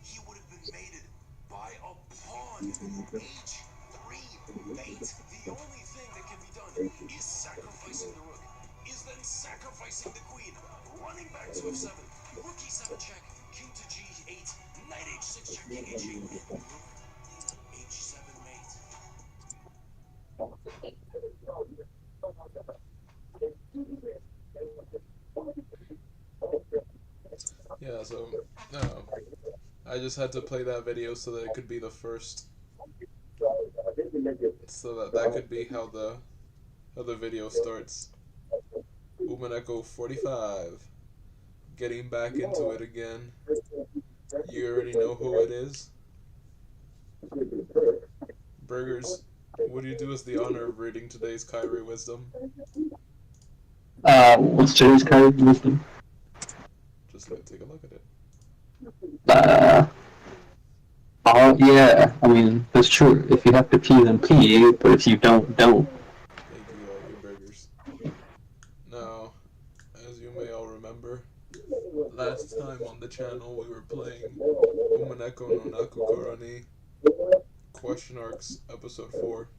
he would have been mated by a pawn. H3 mate. The only thing that can be done is sacrificing the rook, is then sacrificing the queen, running back to f7, rook e7 check, king to g8, knight h6 check, king h8, rook h7 mate. Yeah, so I just had to play that video so that it could be the first, so that could be how the video starts. Umineko 45, getting back into it again. You already know who it is. Burgers, would you do us the honor of reading today's CRUY wisdom? What's today's CRUY wisdom? Just let take a look at it. Yeah, I mean, that's true. If you have to pee, then pee, but if you don't. Thank you, all you burgers. Now, as you may all remember, last time on the channel we were playing Umineko no Naku Korani Question Arcs episode 4.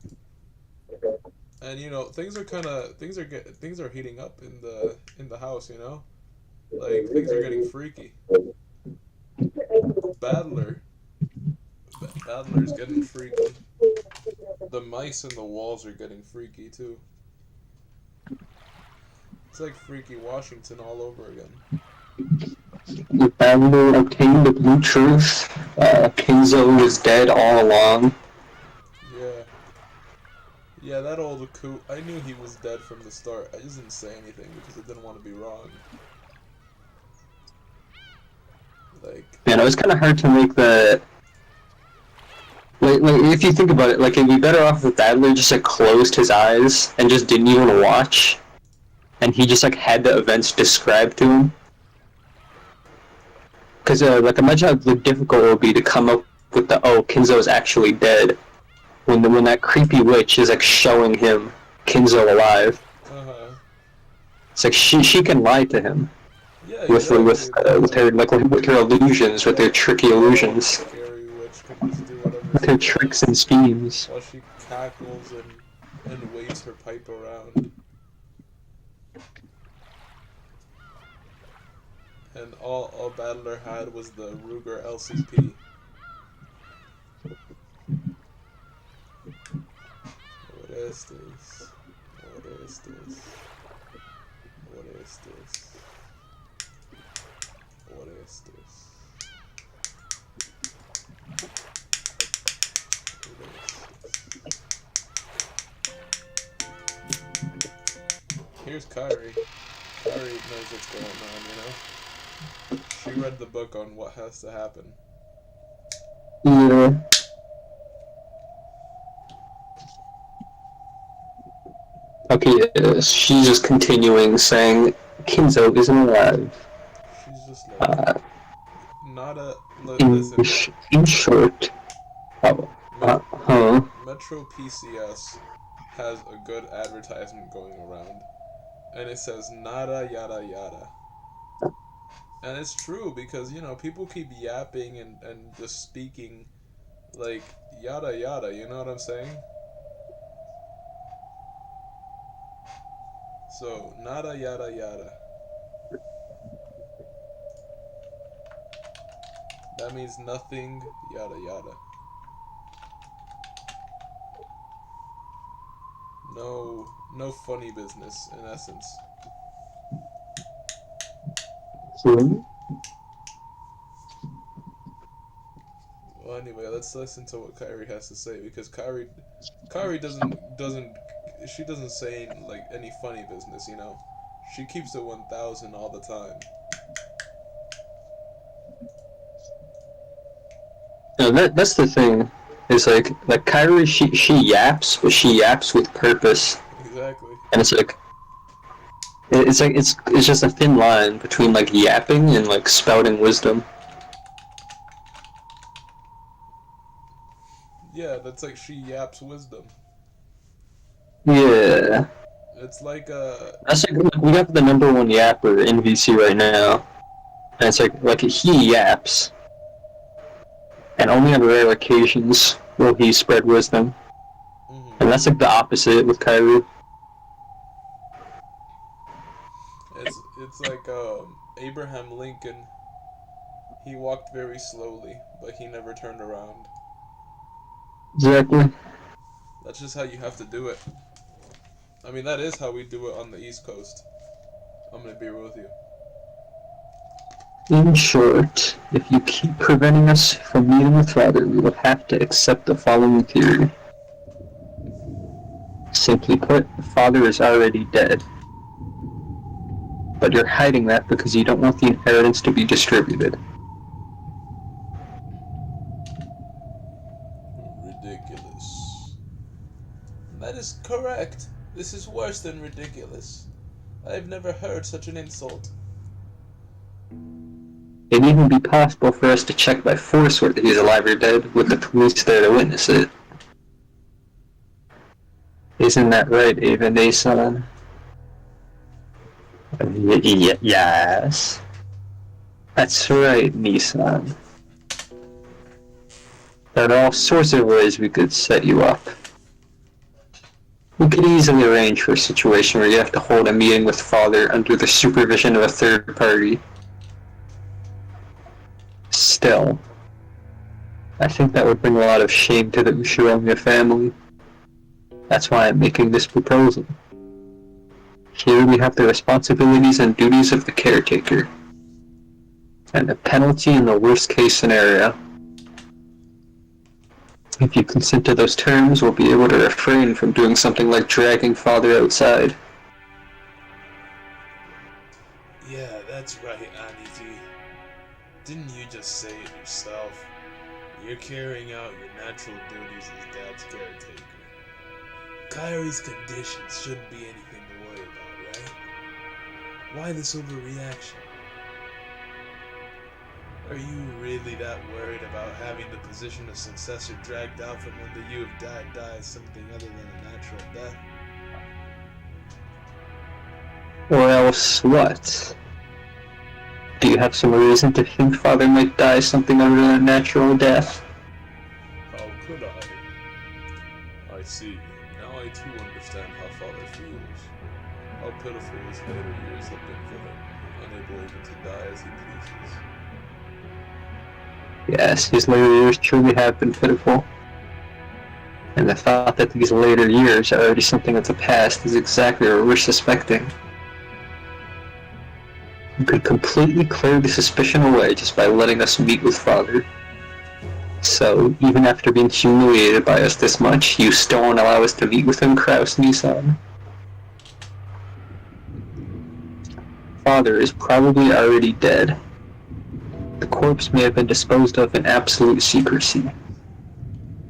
And you know, things are heating up in the house, you know? Like things are getting freaky. Battler's getting freaky. The mice in the walls are getting freaky too. It's like Freaky Washington all over again. The Battler obtained the blue truth. Kinzo was dead all along. Yeah, that old coot. I knew he was dead from the start. I just didn't say anything because I didn't want to be wrong. Like, man, it was kind of hard to make the. Like, if you think about it, like, it'd be better off if Battler just, like, closed his eyes and just didn't even watch, and he just, like, had the events described to him. Because, like, imagine how difficult it would be to come up with the, oh, Kinzo is actually dead, when that creepy witch is, like, showing him Kinzo alive. It's like, she can lie to him. Yeah, with her illusions, with their tricky illusions. Scary witch can just do whatever. With her tricks and schemes. While she cackles and waves her pipe around. And all Battler had was the Ruger LCP. What is this? What is this? What is this? What is this? Here's CRUY. CRUY knows what's going on, you know? She read the book on what has to happen. Yeah. Okay, she's just continuing saying, Kinzo isn't alive. She's just like, not a... Listen. In short... Metro PCS has a good advertisement going around. And it says, nada yada yada. And it's true, because, you know, people keep yapping and just speaking, like, yada yada, you know what I'm saying? So, nada yada yada. That means nothing, yada yada. No funny business, in essence. Well, anyway, let's listen to what CRUY has to say, because CRUY doesn't say like any funny business, you know. She keeps it 1000 all the time. No, that's the thing. It's like CRUY, she yaps, but she yaps with purpose. Exactly. And it's just a thin line between like yapping and like spouting wisdom. Yeah, that's like she yaps wisdom. Yeah. It's like that's like we got the #1 yapper in VC right now. And it's like he yaps. and only on rare occasions will he spread wisdom. And that's like the opposite with Kyrie. It's like Abraham Lincoln. He walked very slowly, but he never turned around. Exactly. That's just how you have to do it. I mean, that is how we do it on the East Coast. I'm gonna be real with you. In short, if you keep preventing us from meeting with Father, we will have to accept the following theory. Simply put, Father is already dead. But you're hiding that because you don't want the inheritance to be distributed. Ridiculous. That is correct. This is worse than ridiculous. I have never heard such an insult. It'd even be possible for us to check by force whether he's alive or dead, with the police there to witness it. Isn't that right, WENDESAy? Yes. That's right, Nissan. There are all sorts of ways we could set you up. We could easily arrange for a situation where you have to hold a meeting with Father under the supervision of a third party. Still, I think that would bring a lot of shame to the Ushiromi family. That's why I'm making this proposal. Here we have the responsibilities and duties of the caretaker, and the penalty in the worst case scenario. If you consent to those terms, we'll be able to refrain from doing something like dragging Father outside. Yeah, that's right, Aniji. Didn't you just say it yourself? You're carrying out your natural duties as Dad's caretaker. Kyrie's conditions shouldn't be anything to worry about, right? Why this overreaction? Are you really that worried about having the position of successor dragged out from under you if Dad dies something other than a natural death? Or else what? Do you have some reason to think Father might die something other than a natural death? How could I? I see. Now I too understand how Father feels. How pitiful his later years have been for him, unable even to die as he pleases. Yes, his later years truly have been pitiful. And the thought that these later years are already something of the past is exactly what we're suspecting. You could completely clear the suspicion away just by letting us meet with Father. So, even after being humiliated by us this much, you still won't allow us to meet with him, Kraus Nissan? Father is probably already dead. The corpse may have been disposed of in absolute secrecy.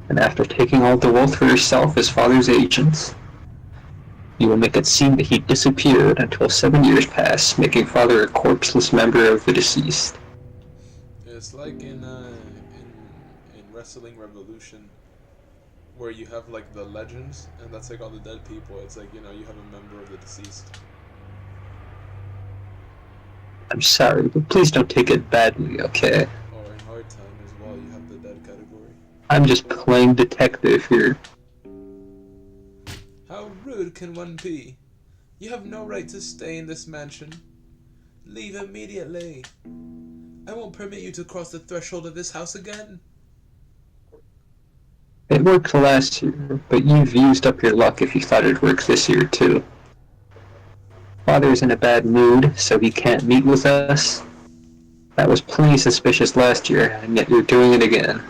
And after taking all the wealth for yourself as Father's agents, you will make it seem that he disappeared until 7 years pass, making Father a corpseless member of the deceased. It's like in Wrestling Revolution, where you have like the legends, and that's like all the dead people. It's like, you have a member of the deceased. I'm sorry, but please don't take it badly, okay? Or in Hard Time as well, you have the dead category. I'm just playing detective here. How rude can one be? You have no right to stay in this mansion. Leave immediately. I won't permit you to cross the threshold of this house again. It worked last year, but you've used up your luck if you thought it'd work this year too. Father's in a bad mood, so he can't meet with us. That was plenty suspicious last year, and yet you're doing it again.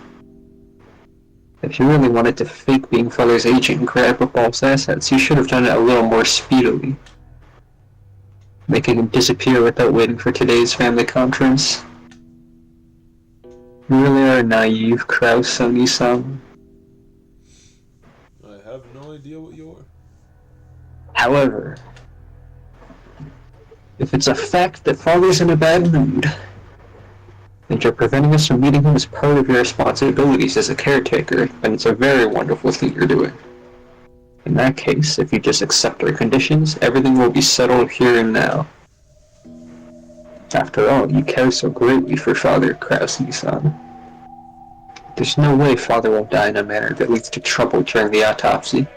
If you really wanted to fake being Father's agent and grab up all his assets, you should have done it a little more speedily. Making him disappear without waiting for today's family conference. You really are naive, Kraus Nissan. I have no idea what you are. However, if it's a fact that Father's in a bad mood, and you're preventing us from meeting him as part of your responsibilities as a caretaker, then it's a very wonderful thing you're doing. In that case, if you just accept our conditions, everything will be settled here and now. After all, you care so greatly for Father, Kraus Nissan. There's no way Father will die in a manner that leads to trouble during the autopsy.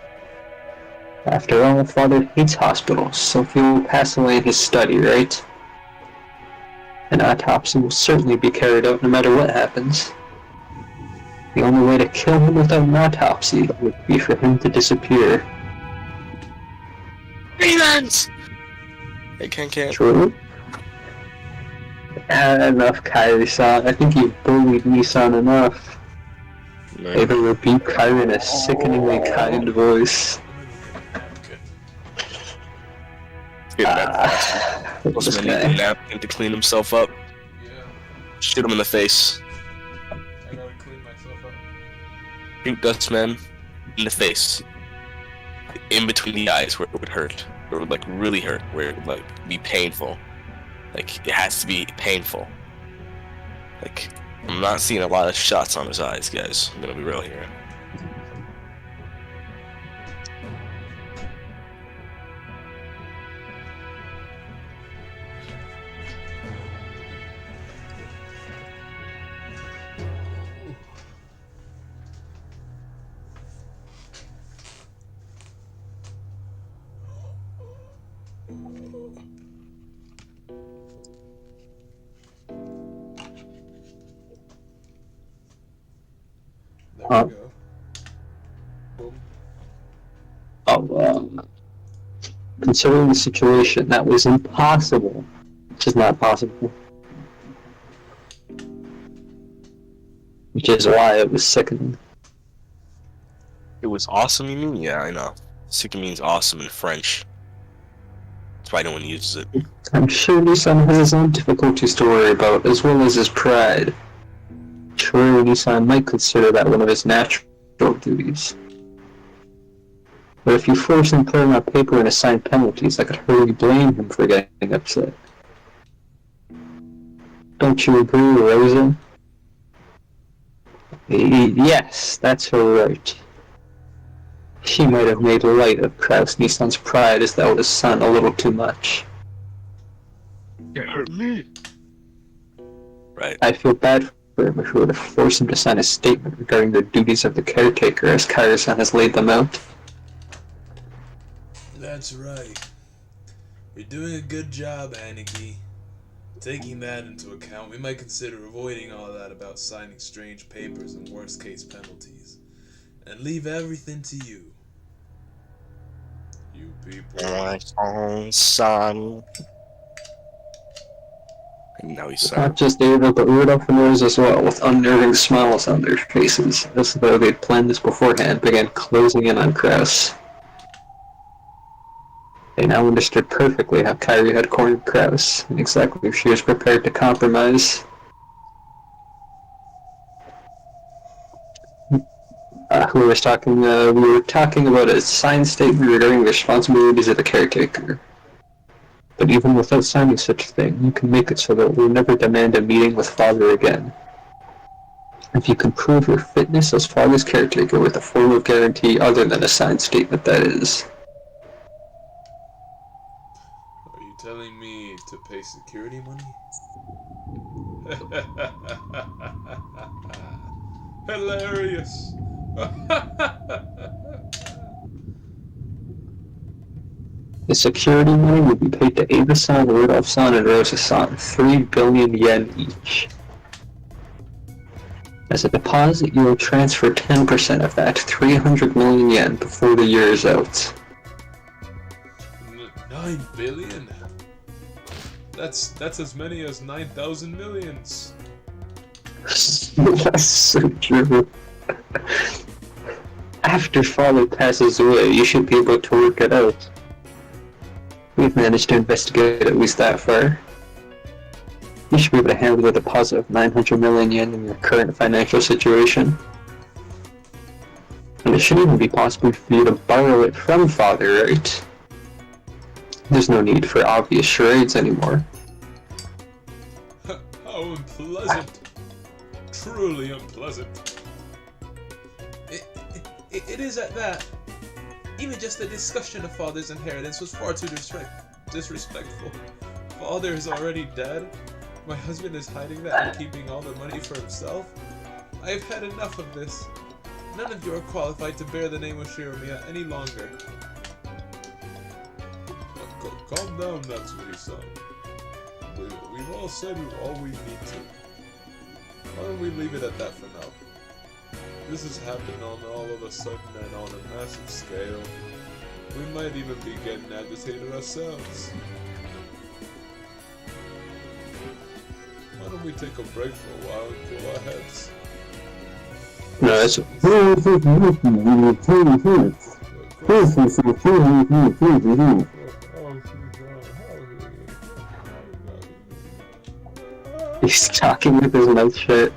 After all, Father hates hospitals, so he will pass away in his study, right? An autopsy will certainly be carried out no matter what happens. The only way to kill him without an autopsy would be for him to disappear. Demons! Hey, can't. True? Enough, Kairi-san. I think you've bullied me-san enough. Ava rebuked Kairi in a sickeningly kind voice. This man needs a napkin to clean himself up. Yeah, Shoot him in the face. I gotta clean myself up. Shoot Dustman in the face. In between the eyes where it would hurt. Where it would like really hurt. Where it would like be painful. Like it has to be painful. Like I'm not seeing a lot of shots on his eyes, guys. I'm gonna be real here. There we go. Boom. Considering the situation, that was impossible. Which is not possible. Which is why it was sickening. It was awesome, you mean? Yeah, I know. Sick means awesome in French. That's why no one uses it. I'm sure Nissan has his own difficulties to worry about, as well as his pride. Sure, Nissan might consider that one of his natural duties. But if you force him to put on paper and assign penalties, I could hardly blame him for getting upset. Don't you agree, Rosa? Yes, that's her right. She might have made light of Kraus Nissan's pride as the eldest son a little too much. It hurt me. Right. I feel bad for him if we were to force him to sign a statement regarding the duties of the caretaker as Kairi-san has laid them out. That's right. You're doing a good job, Aniki. Taking that into account, we might consider avoiding all that about signing strange papers and worst-case penalties, and leave everything to you. You people. My own son. And now he's Not just Ava, but Rudolph and Rose as well, with unnerving smiles on their faces, as though they'd planned this beforehand, began closing in on Kraus. They now understood perfectly how Kairi had cornered Kraus, and exactly if she was prepared to compromise. We were talking about a signed statement regarding the responsibilities of the caretaker. But even without signing such a thing, you can make it so that we'll never demand a meeting with Father again. If you can prove your fitness as Father's caretaker with a form of guarantee other than a signed statement, that is. Are you telling me to pay security money? Hilarious! The security money will be paid to Ava-san, Rudolph-san, and Rosa-san, 3 billion yen each. As a deposit, you will transfer 10% of that, 300 million yen, before the year is out. 9 billion? That's as many as 9,000 millions. That's so true. After Father passes away, you should be able to work it out. We've managed to investigate at least that far. You should be able to handle a deposit of 900 million yen in your current financial situation. And it should even be possible for you to borrow it from Father, right? There's no need for obvious charades anymore. How unpleasant. Truly unpleasant. It is at that. Even just the discussion of Father's inheritance was far too disrespectful. Father is already dead. My husband is hiding that and keeping all the money for himself. I have had enough of this. None of you are qualified to bear the name of Shiromiya any longer. Calm down, Natsumi-san. We've all said all we need to. Why don't we leave it at that for now? This has happened on all of a sudden and on a massive scale. We might even be getting agitated ourselves. Why don't we take a break for a while and cool our heads? No, it's... He's talking with his mouth shut.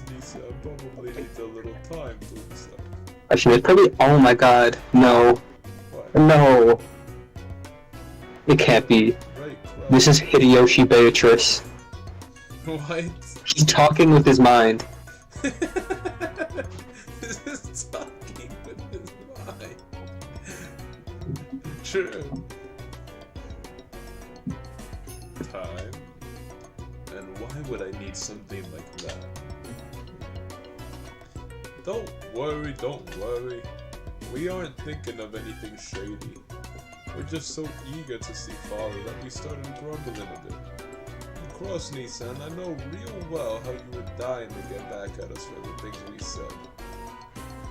Nisa probably needs a little time to stop. Actually, it's probably... Oh my god. No. What? No. It can't be. Right, This is Hideyoshi Beatrice. What? He's talking with his mind. This is talking with his mind. True. Time. And why would I need something like that? Don't worry, don't worry. We aren't thinking of anything shady. We're just so eager to see Father that we started grumbling a bit. Cross Nissan, I know real well how you were dying to get back at us for the things we said.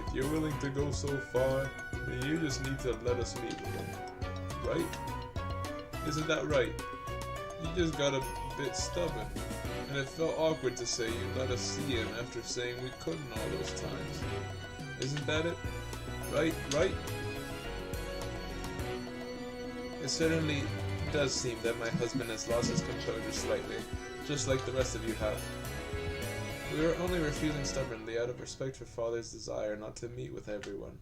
If you're willing to go so far, then you just need to let us meet with him. Right? Isn't that right? You just got a bit stubborn, and it felt awkward to say you'd let us see him after saying we couldn't all those times. Isn't that it? Right? Right? It certainly does seem that my husband has lost his composure slightly, just like the rest of you have. We were only refusing stubbornly out of respect for Father's desire not to meet with everyone.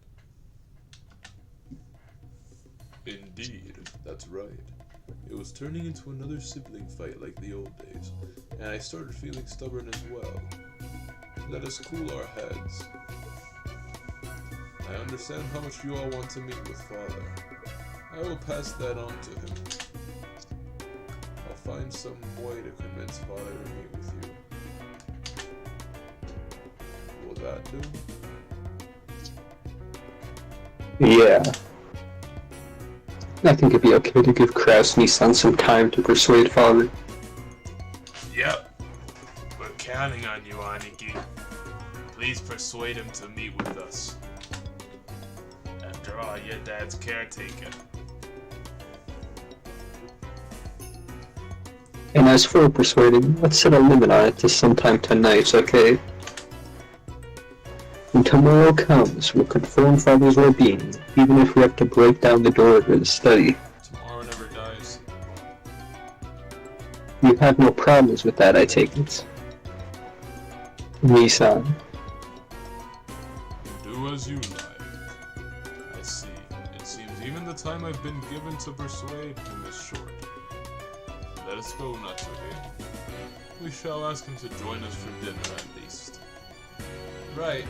Indeed, that's right. It was turning into another sibling fight like the old days, and I started feeling stubborn as well. Let us cool our heads. I understand how much you all want to meet with Father. I will pass that on to him. I'll find some way to convince Father to meet with you. Will that do? Yeah. I think it'd be okay to give Krasny-san some time to persuade Father. Yep. We're counting on you, Aniki. Please persuade him to meet with us. After all, your dad's caretaker. And as for persuading, let's set a limit on it to sometime tonight, okay? When tomorrow comes, we'll confirm Father's well-being, even if we have to break down the door of his study. Tomorrow never dies. You have no problems with that, I take it. Nissan. Do as you like. I see. It seems even the time I've been given to persuade him is short. Let us go, Natsuki. We shall ask him to join us for dinner at least. Right.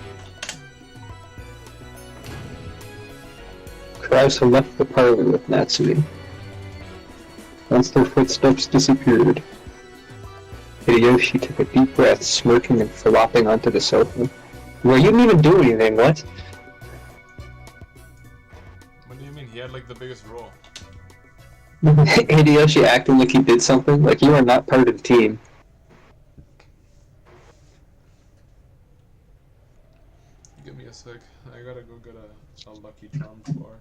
Krauser left the parlor with Natsumi. Once their footsteps disappeared, Hideyoshi took a deep breath, smirking and flopping onto the sofa. Well, you didn't even do anything, what? What do you mean? He had like the biggest role. Hideyoshi acting like he did something, like you are not part of the team. Give me a sec. I gotta go get a Lucky Charms bar.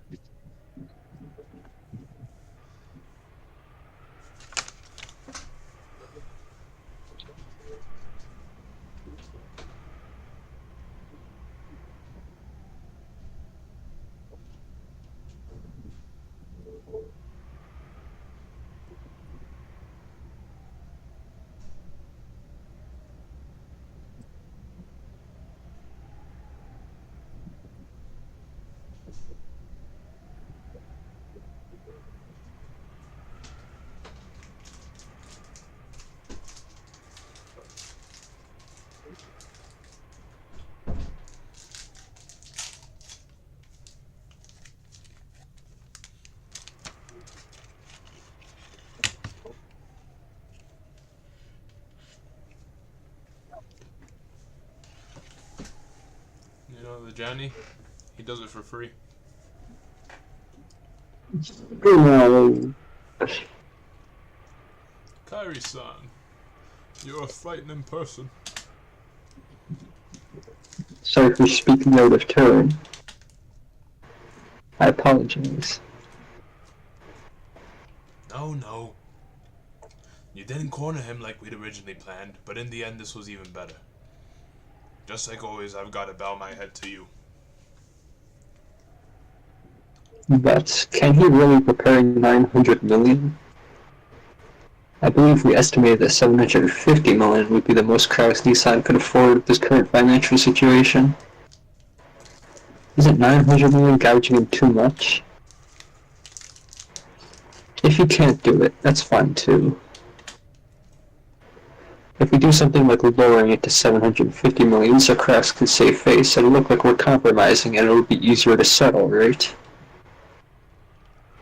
the Johnny, he does it for free. No. Kairi-san, you're a frightening person. Sorry for speaking out of turn. I apologize. No. You didn't corner him like we'd originally planned, but in the end this was even better. Just like always, I've got to bow my head to you. But can he really prepare 900 million? I believe we estimated that 750 million would be the most Kraus Nissan could afford with this current financial situation. Isn't 900 million gouging him too much? If you can't do it, that's fine too. If we do something like lowering it to 750 million so Kraus can save face, it'll look like we're compromising and it'll be easier to settle, right?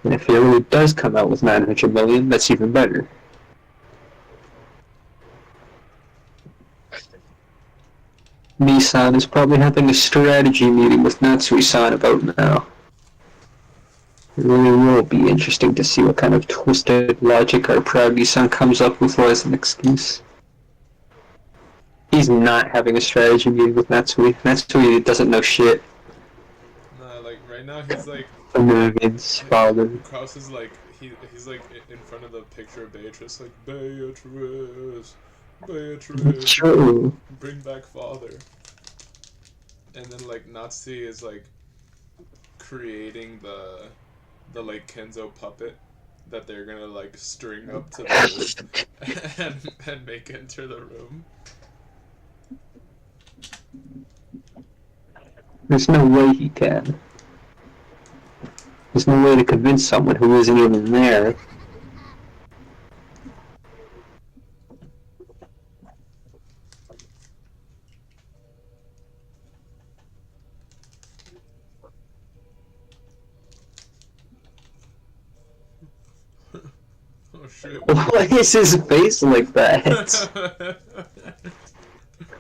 And if he really does come out with 900 million, that's even better. Nissan is probably having a strategy meeting with Natsui-san about now. It really will be interesting to see what kind of twisted logic our proud Nissan comes up with as an excuse. He's not having a strategy meeting with Natsui. Natsui doesn't know shit. Nah, like, right now he's like... American's father. Kraus is like, he's like in front of the picture of Beatrice, like, Beatrice, True. bring back father. And then like Nazi is like creating the like Kenzo puppet that they're gonna like string up to the and make enter the room. There's no way he can. There's no way to convince someone who isn't even there. Oh shit. Why is his face like that?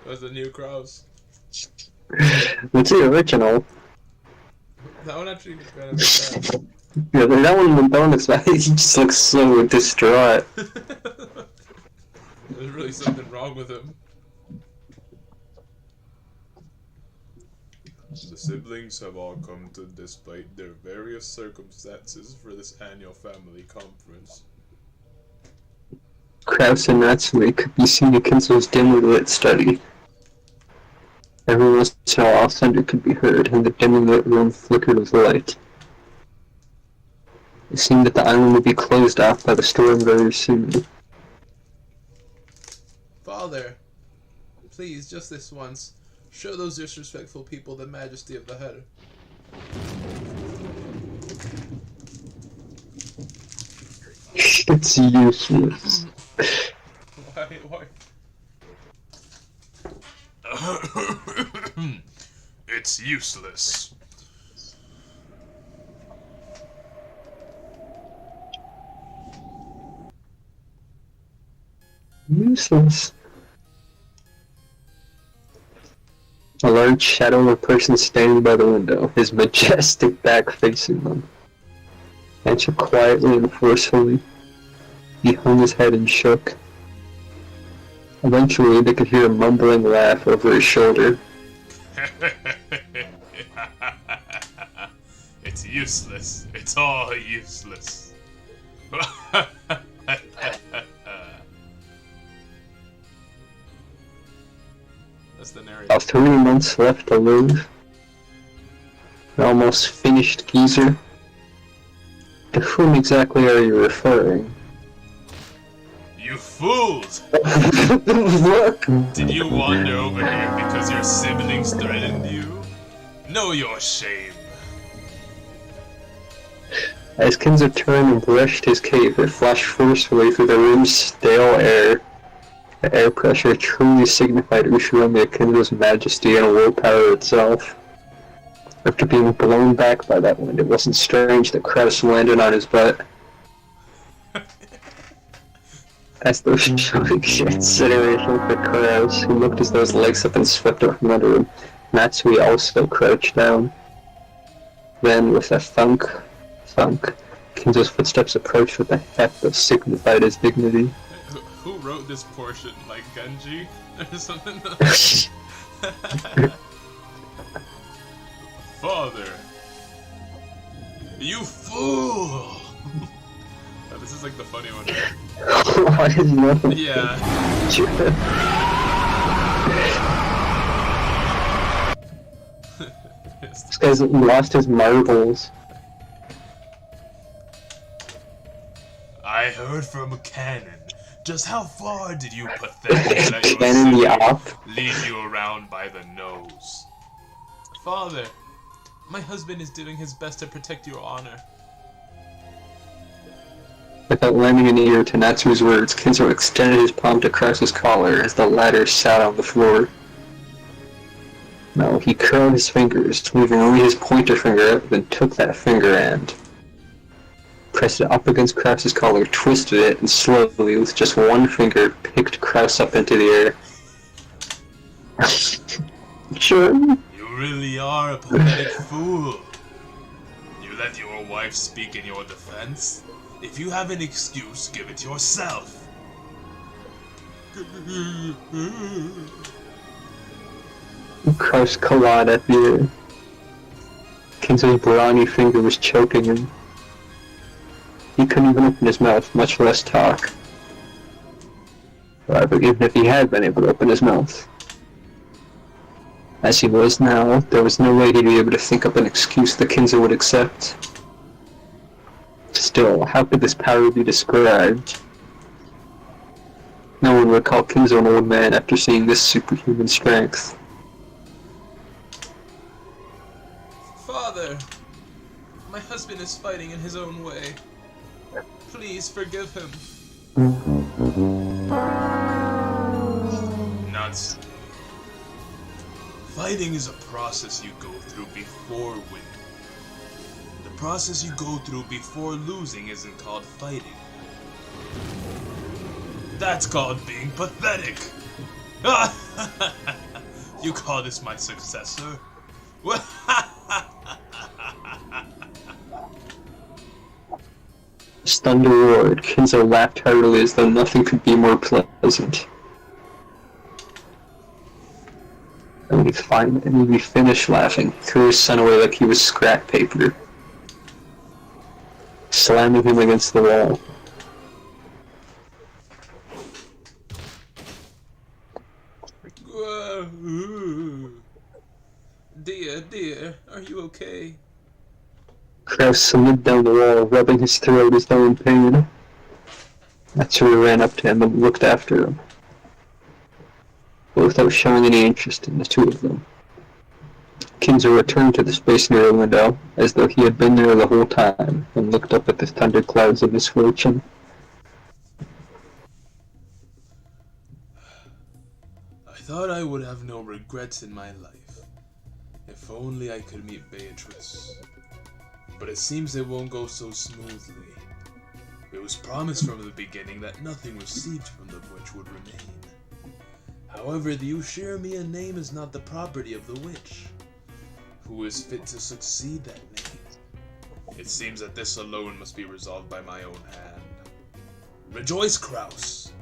That's the new Kraus. What's the original? That one actually kind of makes sense. Yeah, that one looks bad. He just looks so distraught. There's really something wrong with him. The siblings have all come to despite their various circumstances for this annual family conference. Kraus and Natsui could be seen in Kenzo's dimly lit study. Every once in a while, thunder could be heard, and the dimly lit room flickered with light. It seemed that the island would be closed off by the storm very soon. Father, please, just this once, show those disrespectful people the majesty of the head. It's useless. Why? It's useless. Useless. A large shadow of a person standing by the window, his majestic back facing them. Answered quietly and forcefully. He hung his head and shook. Eventually, they could hear a mumbling laugh over his shoulder. It's useless. It's all useless. That's the narrative. About 3 months left to live. An almost finished geezer. To whom exactly are you referring? You fools! What? Did you wander over here because your siblings threatened you? Know your shame. As Kenzo turned and brushed his cape, it flashed forcefully through the room's stale air. The air pressure truly signified Ushiromi Kenzo's majesty and willpower itself. After being blown back by that wind, it wasn't strange that Kraus landed on his butt. As though showing consideration for Kraus, who looked as though his legs had been swept up from under him, Matsui also crouched down. Then, with a thunk, Kinzo's footsteps approached with a heft that signified his dignity. Who wrote this portion? Like Genji or something? Father! You fool! Oh, this is like the funny one. Why is nothing? Yeah. This guy's lost his marbles. I heard from a cannon. Just how far did you pathetic let your Cannon the sibling op? lead you around by the nose? Father, my husband is doing his best to protect your honor. Without lending an ear to Natsu's words, Kinzo extended his palm to Krause's collar as the latter sat on the floor. Now he curled his fingers, leaving only his pointer finger out, then took that finger and pressed it up against Krause's collar, twisted it, and slowly, with just one finger, picked Krause up into the air. Sure. You really are a pathetic fool. You let your wife speak in your defense? If you have an excuse, give it yourself. Krause clawed at the air. Kinzo's brawny finger was choking him. He couldn't even open his mouth, much less talk. However, even if he had been able to open his mouth, as he was now, there was no way he'd be able to think up an excuse that Kinzo would accept. Still, how could this power be described? No one would call Kinzo an old man after seeing this superhuman strength. Father, my husband is fighting in his own way. Please forgive him. Nuts. Fighting is a process you go through before winning. The process you go through before losing isn't called fighting. That's called being pathetic. You call this my successor? Stunned to roared, Kinzo laughed heartily as though nothing could be more pleasant. And when he finished laughing, he threw his son away like he was scrap paper, slamming him against the wall. Dear, are you okay? Krause slid down the wall, rubbing his throat as though in pain. Matsuri ran up to him and looked after him, but without showing any interest in the two of them. Kinzo returned to the space near the window, as though he had been there the whole time, and looked up at the thunderclouds of misfortune. I thought I would have no regrets in my life. If only I could meet Beatrice. But it seems it won't go so smoothly. It was promised from the beginning that nothing received from the witch would remain. However, the Ushirimiya name is not the property of the witch. Who is fit to succeed that name? It seems that this alone must be resolved by my own hand. Rejoice, Krause!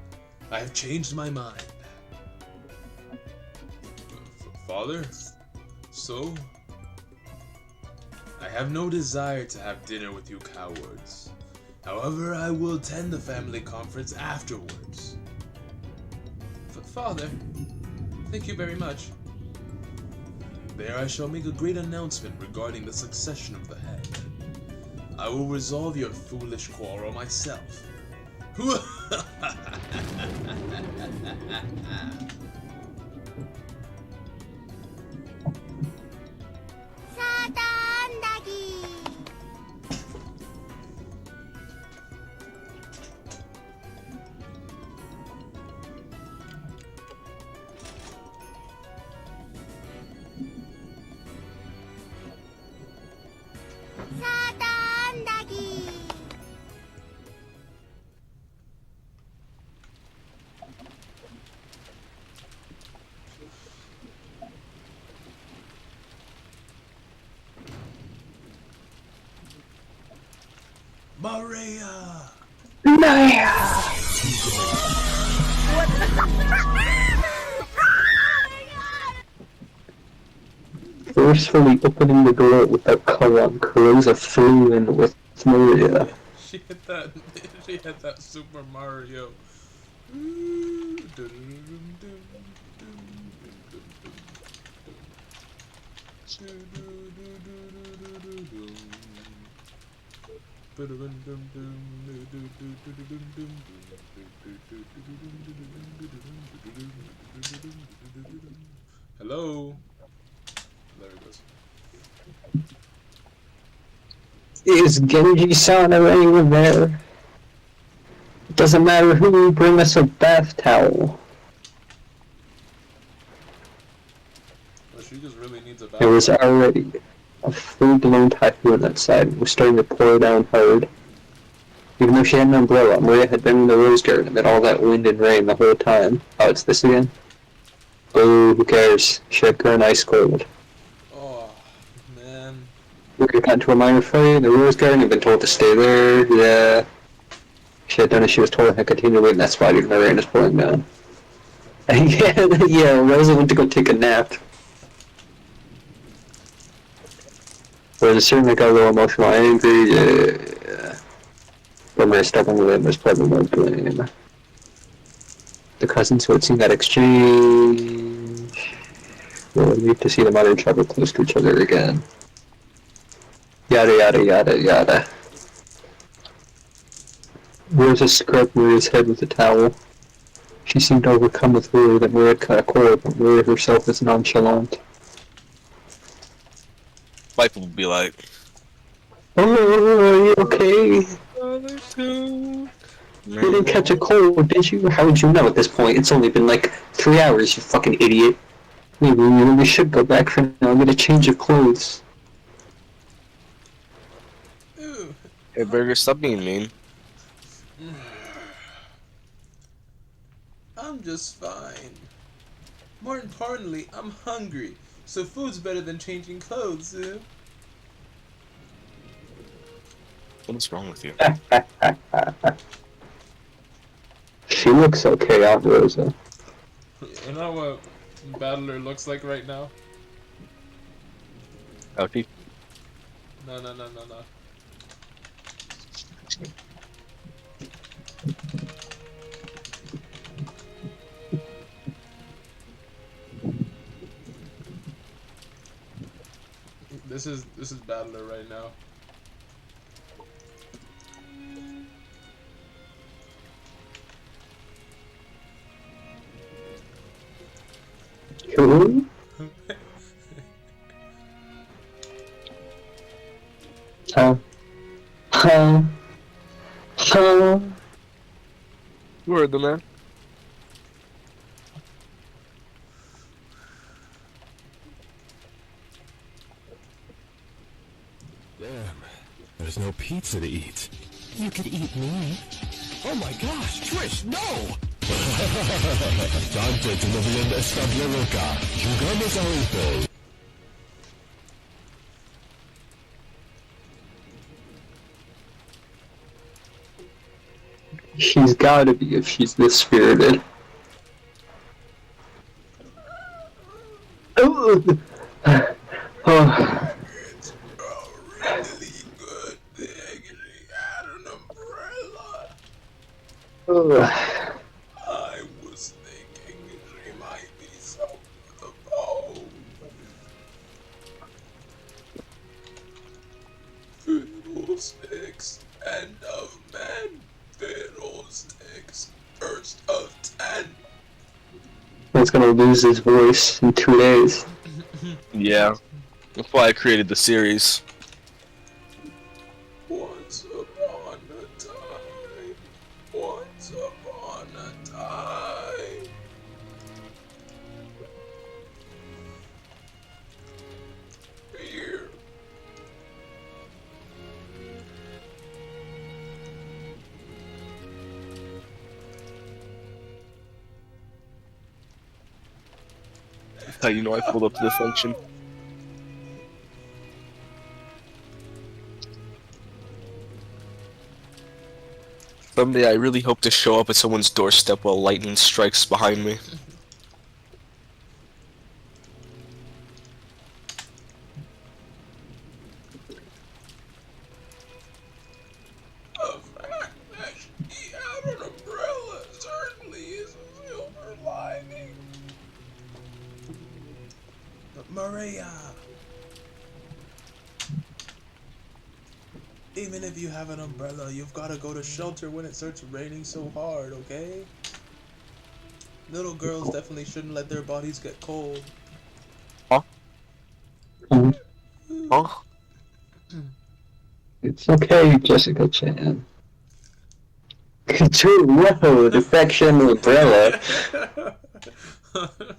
I have changed my mind. Father? So? I have no desire to have dinner with you cowards. However, I will attend the family conference afterwards. Father, thank you very much. There I shall make a great announcement regarding the succession of the head. I will resolve your foolish quarrel myself. Maria! Naya! Forcefully opening the door without color, Karosa flew in with Maria. She hit that. She hit that Super Mario. Hello. There it goes. Is Genji-san or anyone there? It doesn't matter who, bring us a bath towel. Well, she just really needs a bath. There was already a full-blown typhoon outside. It was starting to pour down hard. Even though she had an umbrella, Maria had been in the rose garden amid all that wind and rain the whole time. Oh, it's this again? Oh, who cares? She had gone ice cold. Oh, man. Maria got into a minor fight in the rose garden and been told to stay there. Yeah. She had done as she was told and had continued waiting in that spot even though the rain is pouring down. yeah, Rosa went to go take a nap. Rosa certainly got a little emotional and angry, yeah. But Maria stepping with it was probably no blame. The cousins who had seen that exchange were relieved to see the mother and travel close to each other again. Yada yada yada yada. Rosa scrubbed Maria's head with a towel. She seemed overcome with worry that Maria had caught a cold, but Maria herself was nonchalant. Michael would be like, Oh, are you okay? "2, You didn't catch a cold, did you? How would you know at this point? It's only been like 3 hours, you fucking idiot. Maybe you really should go back for now and get a change of clothes. Ew. Hey, Burger, stop being mean." I'm just fine. More importantly, I'm hungry. So food's better than changing clothes, What's wrong with you? She looks okay, Aunt Rosa. You know what Battler looks like right now? Okay. No. This is Battler right now. Who? You heard the man. Damn, there's no pizza to eat. You could eat me. Oh my gosh, Trish, no! Dante tumabilan na establero ka. Jugamos ang ito. She's gotta be if she's this spirited. Oh. It's a really good thing she had an umbrella. I was thinking she might be soaked with a bow. Fiddlesticks, end of men. Fiddlesticks, first of 10. He's gonna lose his voice in 2 days. Yeah. That's why I created the series. Once upon a time. Once upon a time. Here. That's how you know I pulled up to the function. Someday I really hope to show up at someone's doorstep while lightning strikes behind me. The fact that she had an umbrella certainly is a silver lining. Maria! Even if you have an umbrella, you've got to go to shelter when it starts raining so hard, okay? Little girls definitely shouldn't let their bodies get cold. Huh? Huh? It's okay, Jessica Chan. Dude, whoa, defection umbrella. That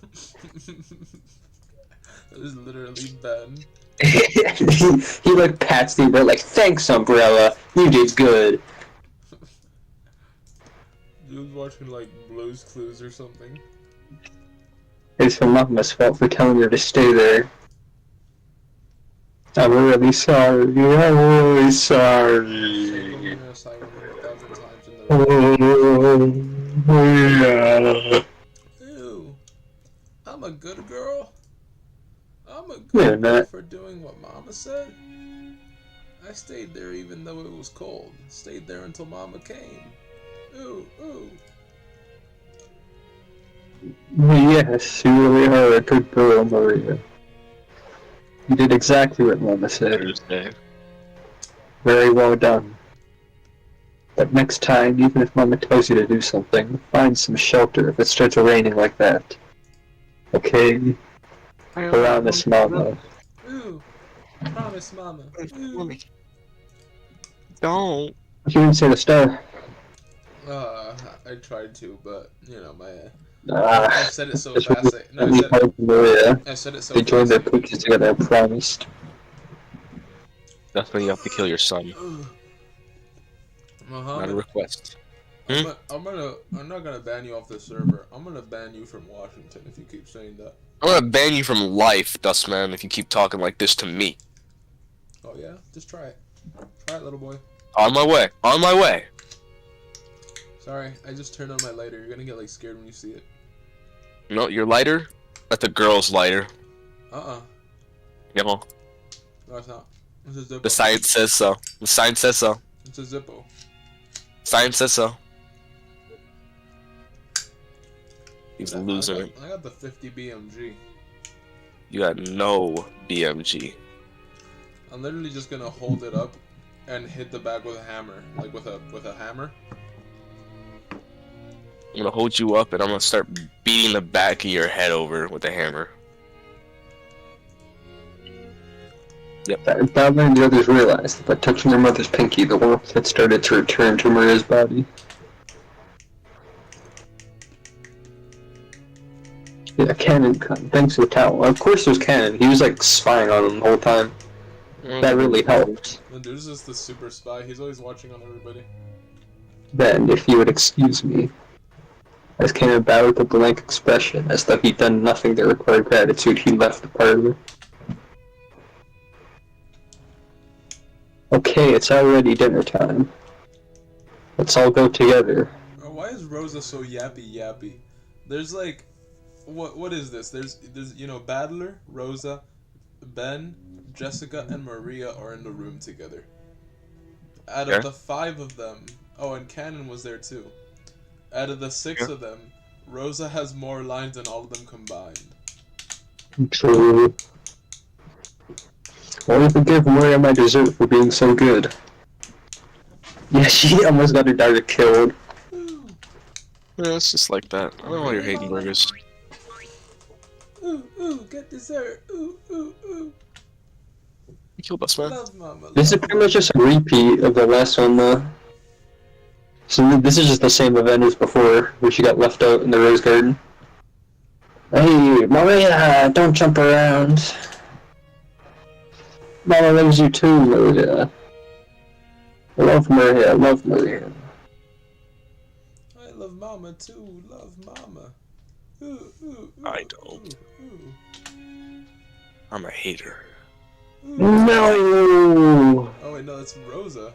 is literally Ben. he like pats the umbrella like, thanks umbrella, you did good. You was watching like Blue's Clues or something. It's her mama's fault for telling her to stay there. I'm really sorry, I'm really sorry. I'm gonna sigh 1,000 times in the Yeah. Ew. I'm a good girl. I'm a Yeah, good girl man. for doing what Mama said. I stayed there even though it was cold. Stayed there until Mama came. Ooh, ooh. Yes, you really are a good girl, Maria. You did exactly what Mama said. Thursday. Very well done. But next time, even if Mama tells you to do something, find some shelter if it starts raining like that. Okay? Promise, Mama. Ooh. Promise, Mama. Ooh. Don't. You didn't say the star. I tried to, but you know my. Ah, I said it so that's fast. Maria. I said it so They joined their fast. cookies together, I promised. That's when you have to kill your son. Not a Muhammad, request. I'm not gonna ban you off the server. I'm gonna ban you from Washington if you keep saying that. I'm gonna ban you from life, Dustman, if you keep talking like this to me. Oh yeah, just try it. Try it, little boy. On my way. On my way. Sorry, I just turned on my lighter. You're gonna get like scared when you see it. No, your lighter? That's a girl's lighter. No, Yeah, it's not. It's a Zippo. the science says so. The science says so. It's a Zippo. Science says so. He's Yeah, losing it. I got the 50 BMG. You got no BMG. I'm literally just gonna hold it up and hit the back with a hammer, like with a hammer. I'm gonna hold you up and I'm gonna start beating the back of your head over with a hammer. Yep. Batman and the others realized that by touching their mother's pinky, the warmth had started to return to Maria's body. Yeah, Cannon, thanks to the towel. Of course it was Cannon. He was like spying on him the whole time. That really helped. And there's just the super spy. He's always watching on everybody. Then, if you would excuse me, as Cannon bowed with a blank expression, as though he'd done nothing that required gratitude, he left the parlor. Okay, it's already dinner time. Let's all go together. Why is Rosa so yappy? There's like, what is this? There's Battler, Rosa, Ben, Jessica, and Maria are in the room together. Out of the 5 of them, oh, and Cannon was there too. Out of the 6 of them, Rosa has more lines than all of them combined. True. I want to give Maria my dessert for being so good. Yeah, she almost got her daughter killed. Yeah, it's just like that. I don't know why you're hating burgers. Ooh, get dessert. Ooh. You killed us, man. Love Mama. This is pretty much just a repeat of the last one, though. So this is just the same event as before, where she got left out in the rose garden. Hey, Maria, don't jump around. Mama loves you too, Maria. I love Maria, I love Maria. I love Mama too. Love Mama. Ooh, I don't. Ooh. I'm a hater. No! Oh wait, no, that's Rosa.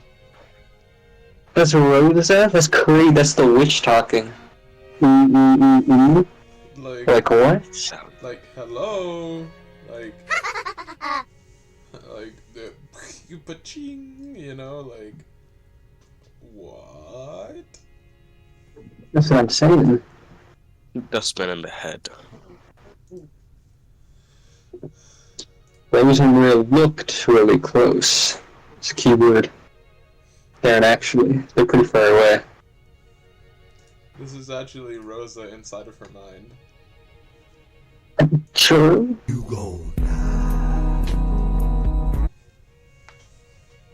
That's Rosa? That's CRUY, that's the witch talking. Like what? Like, hello? Like the pa-ching, you know, like, what? That's what I'm saying. Dustman in the head. Rosa and Maria looked really close. It's a keyword. They're actually, they're pretty far away. This is actually Rosa inside of her mind. True. You go.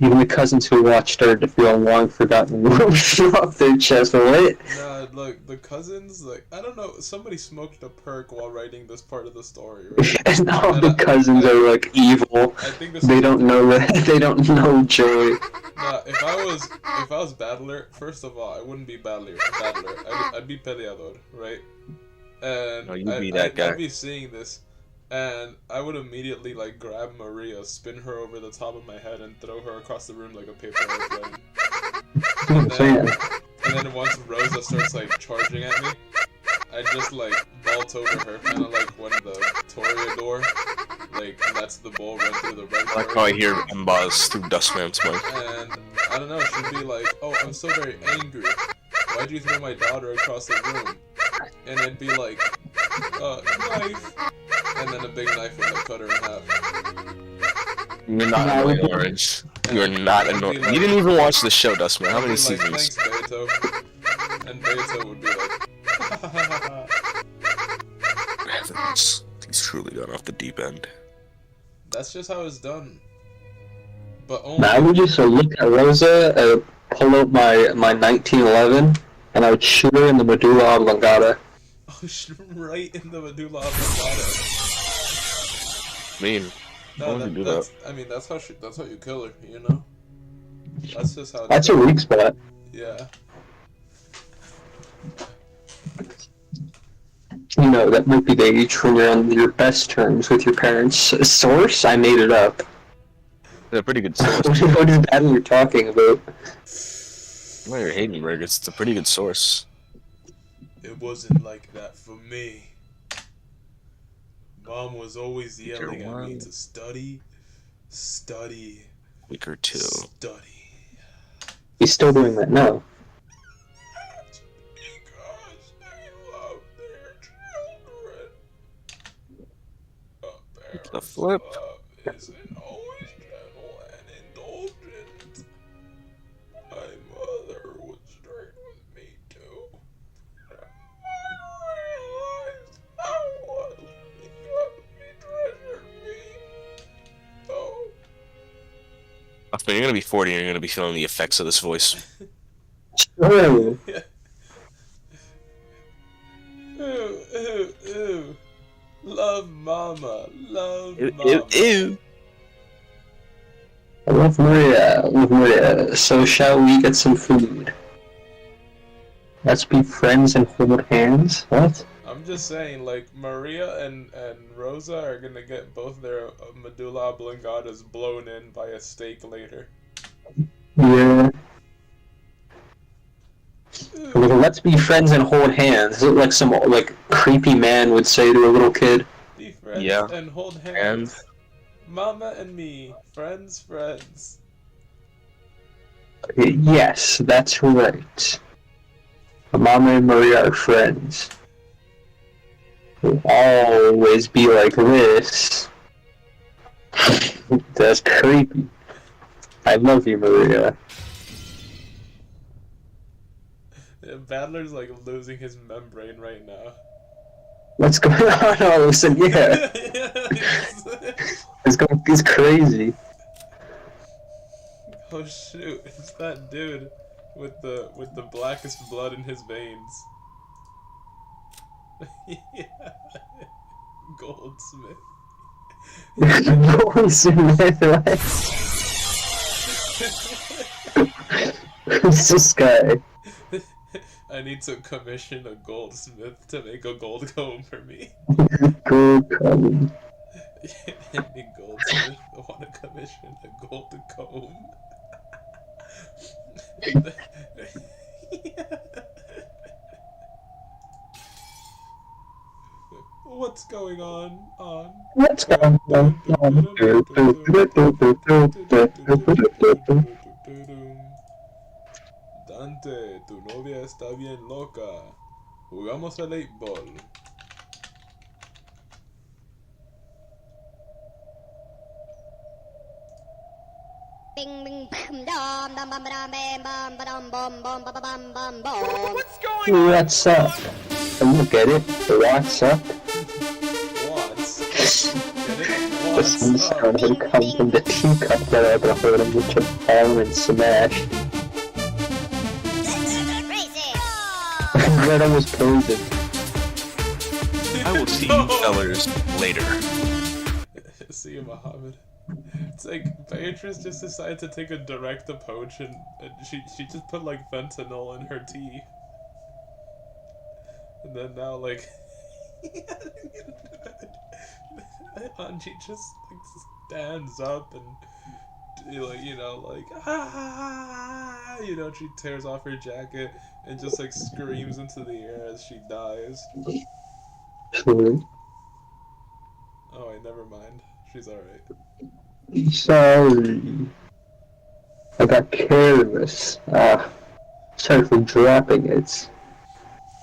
Even the cousins who watched started to feel long forgotten ropes off their chest. What? Nah, look, the cousins, like, I don't know, somebody smoked a perk while writing this part of the story, right? And all the cousins are like evil. I think this They don't know that. They don't know joy. Nah, if I was Battler, first of all, I wouldn't be Battler. I'd be Peleador, right? And No, you'd be that guy. I'd be seeing this, and I would immediately like grab Maria, spin her over the top of my head, and throw her across the room like a paper airplane. And then once Rosa starts like charging at me, I just like vault over her, kind of like when the Toreador like lets the bull run through the red. I like how I hear Mbaz through Dustman's mind. And I don't know, she'd be like, "Oh, I'm so very angry. Why'd you throw my daughter across the room?" And I'd be like, "Knife," and then a big knife would like cut her in half. You're not annoying, Orange. You're not annoying. You didn't even watch the show, Dustman. How many seasons? Thanks, Beto. And Beto would be like, He's truly gone off the deep end. that's just how it's done. But only. I would just look at Rosa, pull out my 1911, and I would shoot her in the medulla oblongata. Oh, right in the medulla oblongata. Mean. No, I mean, that's how you kill her, you know? That's just how. That's a weak spot. Yeah. You know, that might be the age when you're on your best terms with your parents. Source? I made it up. It's a pretty good source. What is that you're talking about? Well, you're hating burgers. It's a pretty good source. It wasn't like that for me. Mom was always yelling at me to study. Week or two. Study. He's still doing that now. Because they love their children. The flip. Love isn't always gentle and indulgent. My mother was strict with me too. I realized how much because she treasured me. Oh. After you're gonna be 40 and you're gonna be feeling the effects of this voice. Oh. Ooh. Love mama. Love Ew, mama. ew, ew. I love Maria. So shall we get some food? Let's be friends and hold hands? What? I'm just saying, like, Maria and Rosa are gonna get both their medulla oblongatas blown in by a stake later. Yeah. Let's be friends and hold hands. Is it like some like creepy man would say to a little kid? Be friends Yeah. and hold hands. Mama and me, friends. Yes, that's right. Mama and Maria are friends. We'll always be like this. That's creepy. I love you, Maria. Battler's like losing his membrane right now. What's going on all of a sudden? Yeah. It's crazy. Oh shoot, it's that dude with the blackest blood in his veins. Yeah. Goldsmith. Goldsmith, what? Who's this guy? I need to commission a goldsmith to make a gold comb for me. Gold comb. Any goldsmith want to commission a gold comb? What's going on? What's going on? Dante, tu novia está bien loca. Jugamos al 8-ball. Bing bing bam dum dum bum bam bam bum bum bum bum bum bum bum bum. What's going on? What's up? And you get it? What's up? What's? Get it? The What's sound up? would come from the teacup that I've been holding, which would fall and smash. Crazy. Red almost poisoned. I will see you fellers later. See you, Muhammad. It's like Beatrice just decided to take a direct approach and she just put like fentanyl in her tea. And then now like Angie just like stands up and like she tears off her jacket and just like screams into the air as she dies. True. Oh wait, never mind. She's alright. Sorry. I got careless. Sorry for dropping it.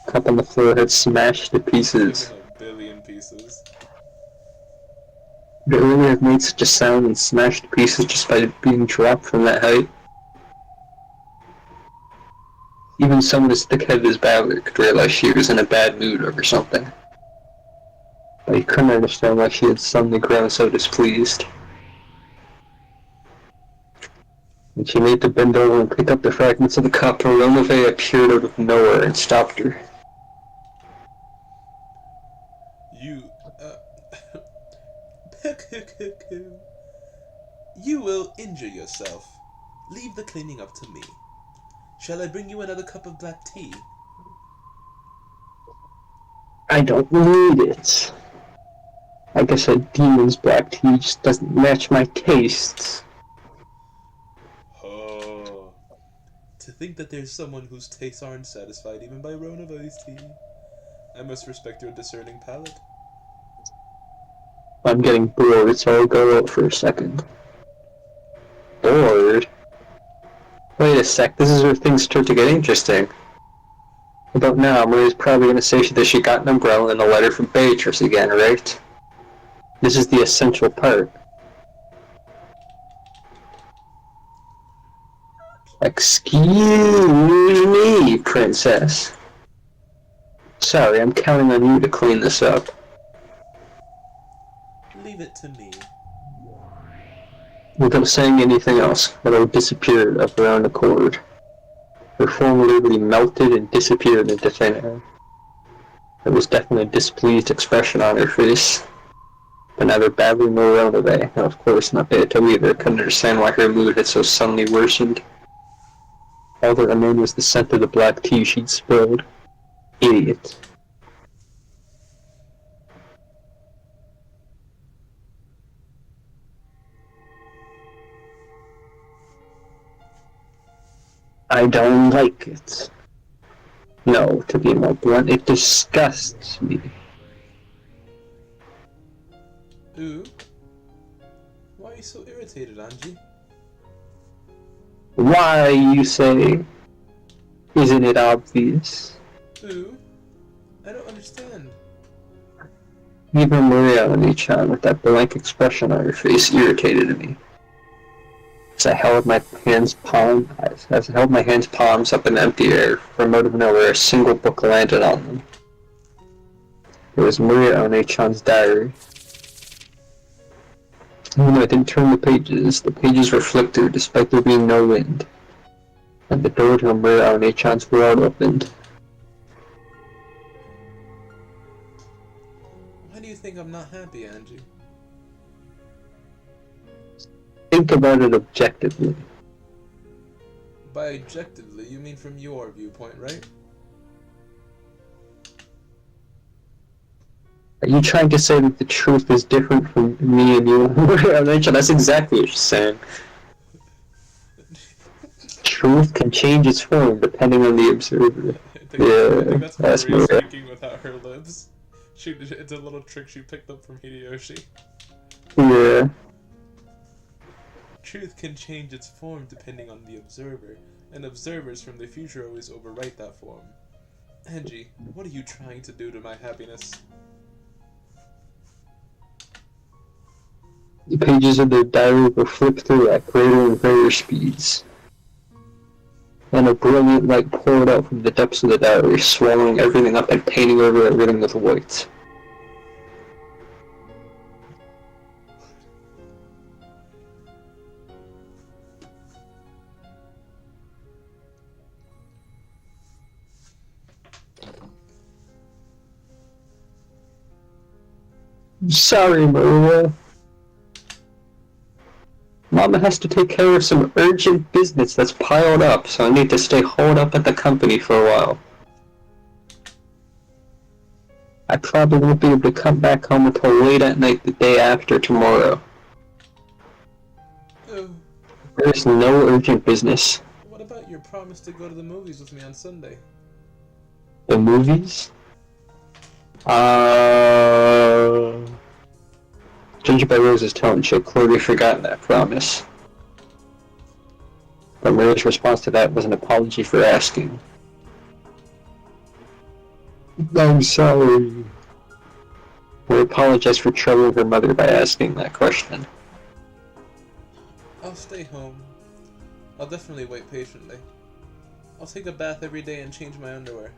Cup on the floor had smashed to pieces. Even a billion pieces. But earlier it made such a sound and smashed to pieces just by being dropped from that height. Even someone as thick-headed as Ballard could realize she was in a bad mood over something. But he couldn't understand why she had suddenly grown so displeased. When she made to bend over and pick up the fragments of the cup, WENDESAy appeared out of nowhere and stopped her. You will injure yourself. Leave the cleaning up to me. Shall I bring you another cup of black tea? I don't need it. I guess a demon's black tea just doesn't match my tastes. Oh. To think that there's someone whose tastes aren't satisfied even by WENDESAy's tea. I must respect your discerning palate. I'm getting bored, so I'll go out for a second. Bored? Wait a sec, this is where things start to get interesting. About now, Maria's probably gonna say that she got an umbrella and a letter from Beatrice again, right? This is the essential part. Excuse me, princess. Sorry, I'm counting on you to clean this up. Leave it to me. Without saying anything else, Meadow disappeared of her own accord. Her former liberty melted and disappeared into thin air. There was definitely a displeased expression on her face. But neither Badly nor WENDESAy, and of course not Beato either, couldn't understand why her mood had so suddenly worsened. All that remained was the scent of the black tea she'd spilled. Idiot. I don't like it. No, to be more blunt, it disgusts me. Ooh. Why are you so irritated, Angie? Why, you say? Isn't it obvious? Ooh. I don't understand. Even Maria Oni-chan with that blank expression on her face irritated me. As I held my hands palms up in the empty air, from out of nowhere a single book landed on them. It was Maria Oni-chan's diary. Even though I didn't turn the pages were flipped through despite there being no wind. And the door to Maria Oni-chan's world opened. Why do you think I'm not happy, Angie? Think about it objectively. By objectively, you mean from your viewpoint, right? Are you trying to say that the truth is different from me and you? That's exactly what she's saying. Truth can change its form depending on the observer. I think that's That's Maria Maria. speaking without her lips. It's a little trick she picked up from Hideyoshi. Yeah. Truth can change its form depending on the observer, and observers from the future always overwrite that form. Angie, what are you trying to do to my happiness? The pages of the diary were flipped through at greater and greater speeds, and a brilliant light poured out from the depths of the diary, swallowing everything up and painting over everything with white. Sorry, Maria. Mama has to take care of some urgent business that's piled up, so I need to stay holed up at the company for a while. I probably won't be able to come back home until late at night the day after tomorrow. Oh, There's no urgent business. what about your promise to go to the movies with me on Sunday? The movies? Judging by Rose's tone, she had clearly forgotten that promise. But Maria's response to that was an apology for asking. I'm sorry. Maria apologized for troubling her mother by asking that question. I'll stay home. I'll definitely wait patiently. I'll take a bath every day and change my underwear.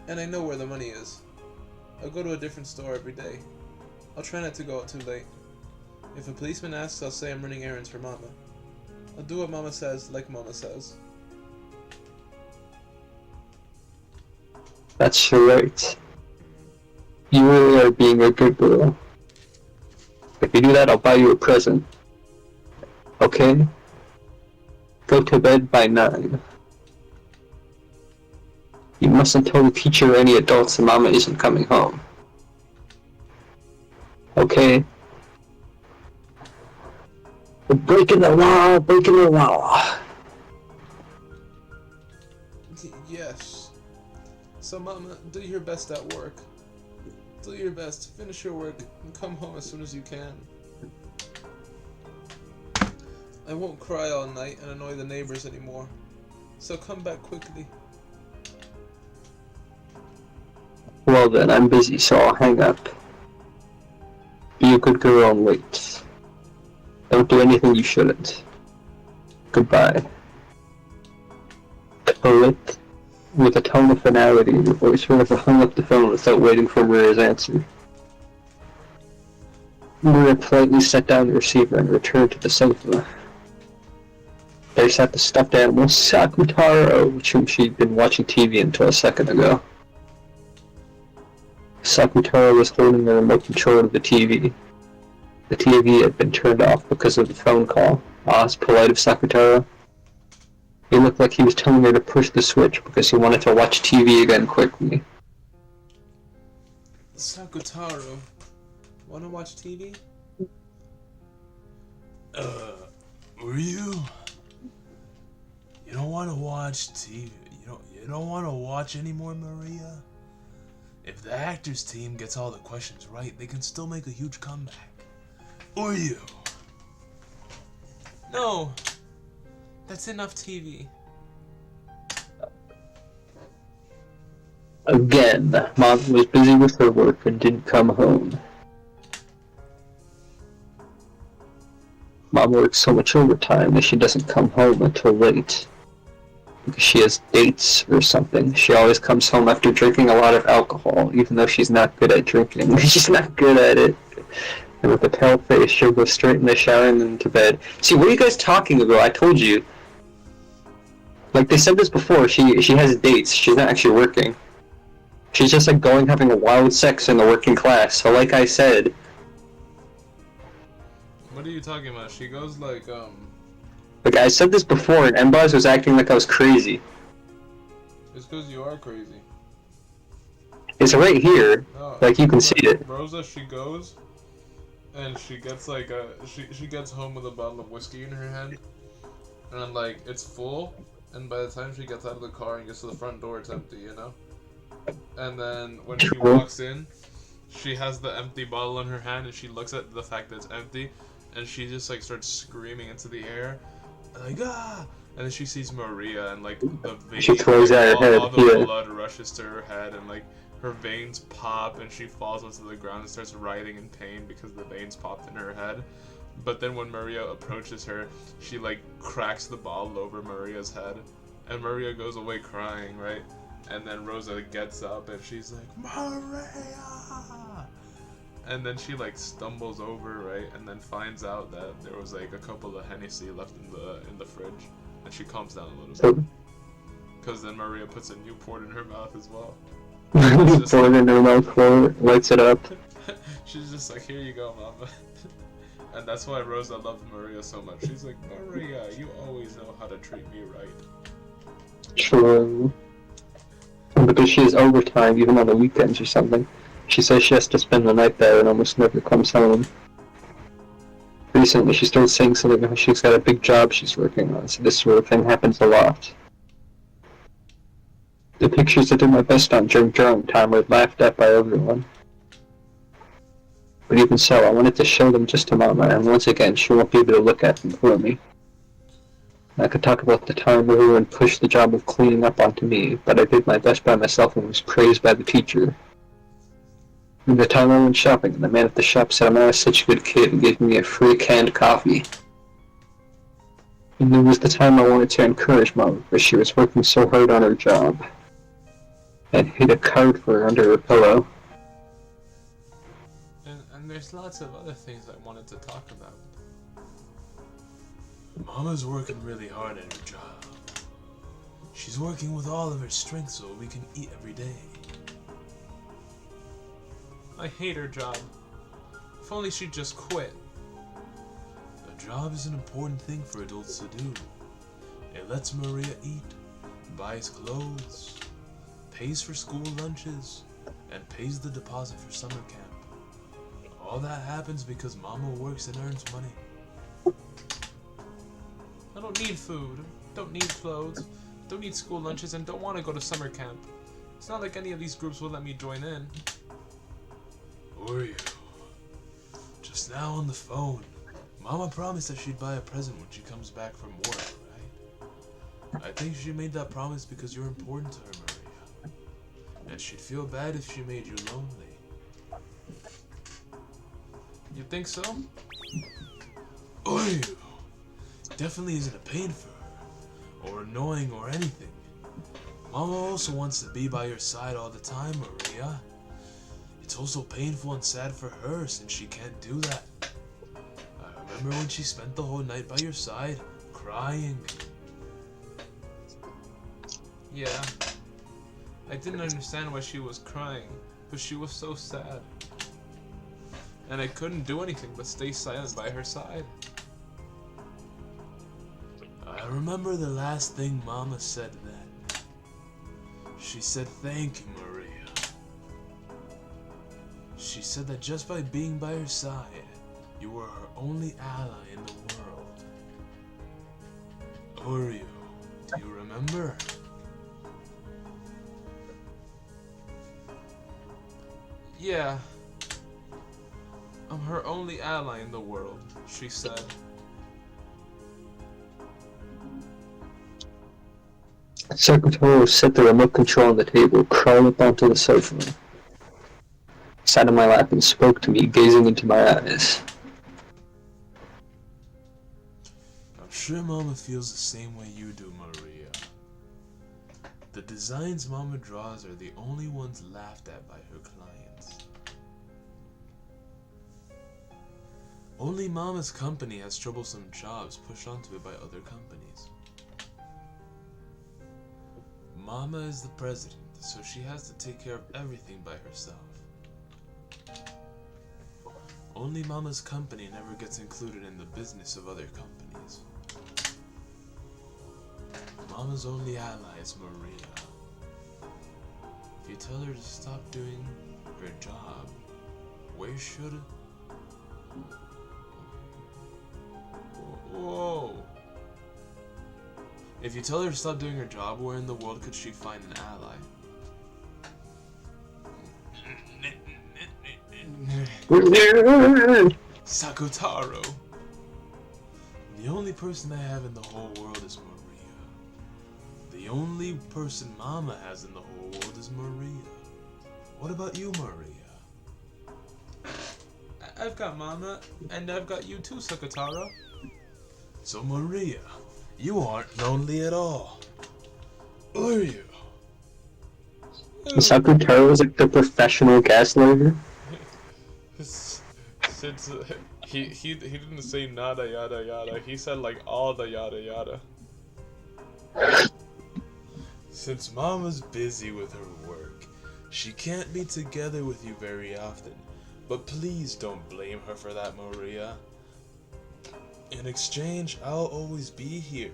And I know where the money is. I'll go to a different store every day. I'll try not to go out too late. If a policeman asks, I'll say I'm running errands for Mama. I'll do what Mama says, like Mama says. That's right. You really are being a good girl. If you do that, I'll buy you a present. Okay? Go to bed by 9. You mustn't tell the teacher or any adults that Mama isn't coming home. Okay? We're breaking the law, breaking the law. Yes. So Mama, do your best at work. Do your best, finish your work, and come home as soon as you can. I won't cry all night and annoy the neighbors anymore. So come back quickly. Well then, I'm busy, so I'll hang up. Be a good girl and wait. Don't do anything you shouldn't. Goodbye. Colette, with a tone of finality, the voice whoever hung up the phone without waiting for Maria's answer. Maria politely set down the receiver and returned to the sofa. There sat the stuffed animal Sakutaro, with whom she'd been watching TV until a second ago. Sakutaro was holding the remote control of the TV. The TV had been turned off because of the phone call. It's polite of Sakutaro. He looked like he was telling her to push the switch because he wanted to watch TV again quickly. Sakutaro, wanna watch TV? Were you? You don't want to watch TV. You don't want to watch anymore, Maria? If the actors team gets all the questions right, they can still make a huge comeback. Or you? No! That's enough TV. Again, Mom was busy with her work and didn't come home. Mom works so much overtime that she doesn't come home until late. Because she has dates or something. She always comes home after drinking a lot of alcohol, even though she's not good at drinking. She's not good at it. And with a pale face, she'll go straight in the shower and then to bed. See, what are you guys talking about? I told you. Like, they said this before, she has dates. She's not actually working. She's just, like, going having a wild sex in the working class. So, like I said... What are you talking about? She goes, like, Like, I said this before, and Mbaz was acting like I was crazy. It's because you are crazy. It's right here. No, Like, you can see it. Rosa, she goes, and she gets, like, she gets home with a bottle of whiskey in her hand, and, like, it's full, and by the time she gets out of the car and gets to the front door, it's empty, you know? And then when she walks in, she has the empty bottle in her hand, and she looks at the fact that it's empty, and she just like starts screaming into the air, like ah! And then she sees Maria, and like the veins, She throws like, out her head. all the Yeah. blood rushes to her head, and like her veins pop, and she falls onto the ground and starts writhing in pain because the veins popped in her head. But then when Maria approaches her, she like cracks the bottle over Maria's head, and Maria goes away crying, right? And then Rosa gets up and she's like, Maria! And then she like stumbles over, right? And then finds out that there was like a couple of Hennessy left in the fridge, and she calms down a little bit. Because then Maria puts a Newport in her mouth as well. Pour it in her mouth, lights it up. She's just like, here you go, mama. And that's why Rosa loves Maria so much. She's like, Maria, you always know how to treat me right. True. Because she has overtime even on the weekends or something. She says she has to spend the night there and almost never comes home. Recently she started saying something about she's got a big job she's working on, so this sort of thing happens a lot. The pictures I did my best on during drawing time were laughed at by everyone. But even so, I wanted to show them just to Mama, and once again she won't be able to look at them for me. I could talk about the time everyone pushed the job of cleaning up onto me, but I did my best by myself and was praised by the teacher. And the time I went shopping, the man at the shop said I'm not such a good kid and gave me a free canned coffee. And there was the time I wanted to encourage Mom, because she was working so hard on her job. And hid a card for her under her pillow. And there's lots of other things I wanted to talk about. Mama's working really hard at her job. She's working with all of her strength so we can eat every day. I hate her job. If only she'd just quit. A job is an important thing for adults to do. It lets Maria eat, buys clothes, pays for school lunches, and pays the deposit for summer camp. All that happens because Mama works and earns money. I don't need food, don't need clothes, don't need school lunches, and don't want to go to summer camp. It's not like any of these groups will let me join in. Who are you? Just now on the phone, Mama promised that she'd buy a present when she comes back from work, right? I think she made that promise because you're important to her, Maria. And she'd feel bad if she made you lonely. You think so? Oy! Definitely isn't a pain for her, or annoying or anything. Mama also wants to be by your side all the time, Maria. It's also painful and sad for her since she can't do that. I remember when she spent the whole night by your side, crying. Yeah. I didn't understand why she was crying, but she was so sad. And I couldn't do anything but stay silent by her side. I remember the last thing Mama said then. She said, "Thank you, Maria." She said that just by being by her side, you were her only ally in the world. Who are you? Do you remember? Yeah. I'm her only ally in the world, she said. Secretary set the remote control on the table, crawled up onto the sofa, sat in my lap and spoke to me, gazing into my eyes. I'm sure Mama feels the same way you do, Maria. The designs Mama draws are the only ones laughed at by her clients. Only Mama's company has troublesome jobs pushed onto it by other companies. Mama is the president, so she has to take care of everything by herself. Only Mama's company never gets included in the business of other companies. Mama's only ally is Maria. If you tell her to stop doing her job, where should... Whoa! If you tell her to stop doing her job, where in the world could she find an ally? Sakutaro. The only person I have in the whole world is Maria. The only person Mama has in the whole world is Maria. What about you, Maria? I've got Mama, and I've got you too, Sakutaro. So Maria, you aren't lonely at all. Are you? Sakutaro was like the professional gaslighter. Since he didn't say nada yada yada, he said like all the yada yada. Since Mama's busy with her work, she can't be together with you very often. But please don't blame her for that, Maria. In exchange, I'll always be here.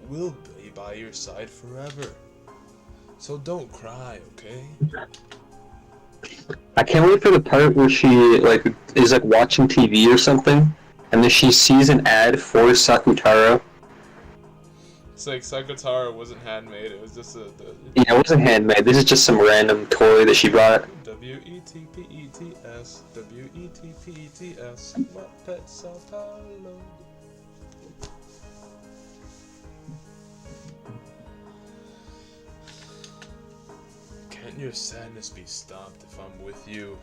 We'll be by your side forever. So don't cry, okay? I can't wait for the part where she like is like watching TV or something, and then she sees an ad for Sakutaro. It's like Sakutaro wasn't handmade, it was just Yeah, it wasn't handmade. This is just some random toy that she bought. WETPETS, WETPETS, Muppet Sao Paulo. Can't your sadness be stopped if I'm with you?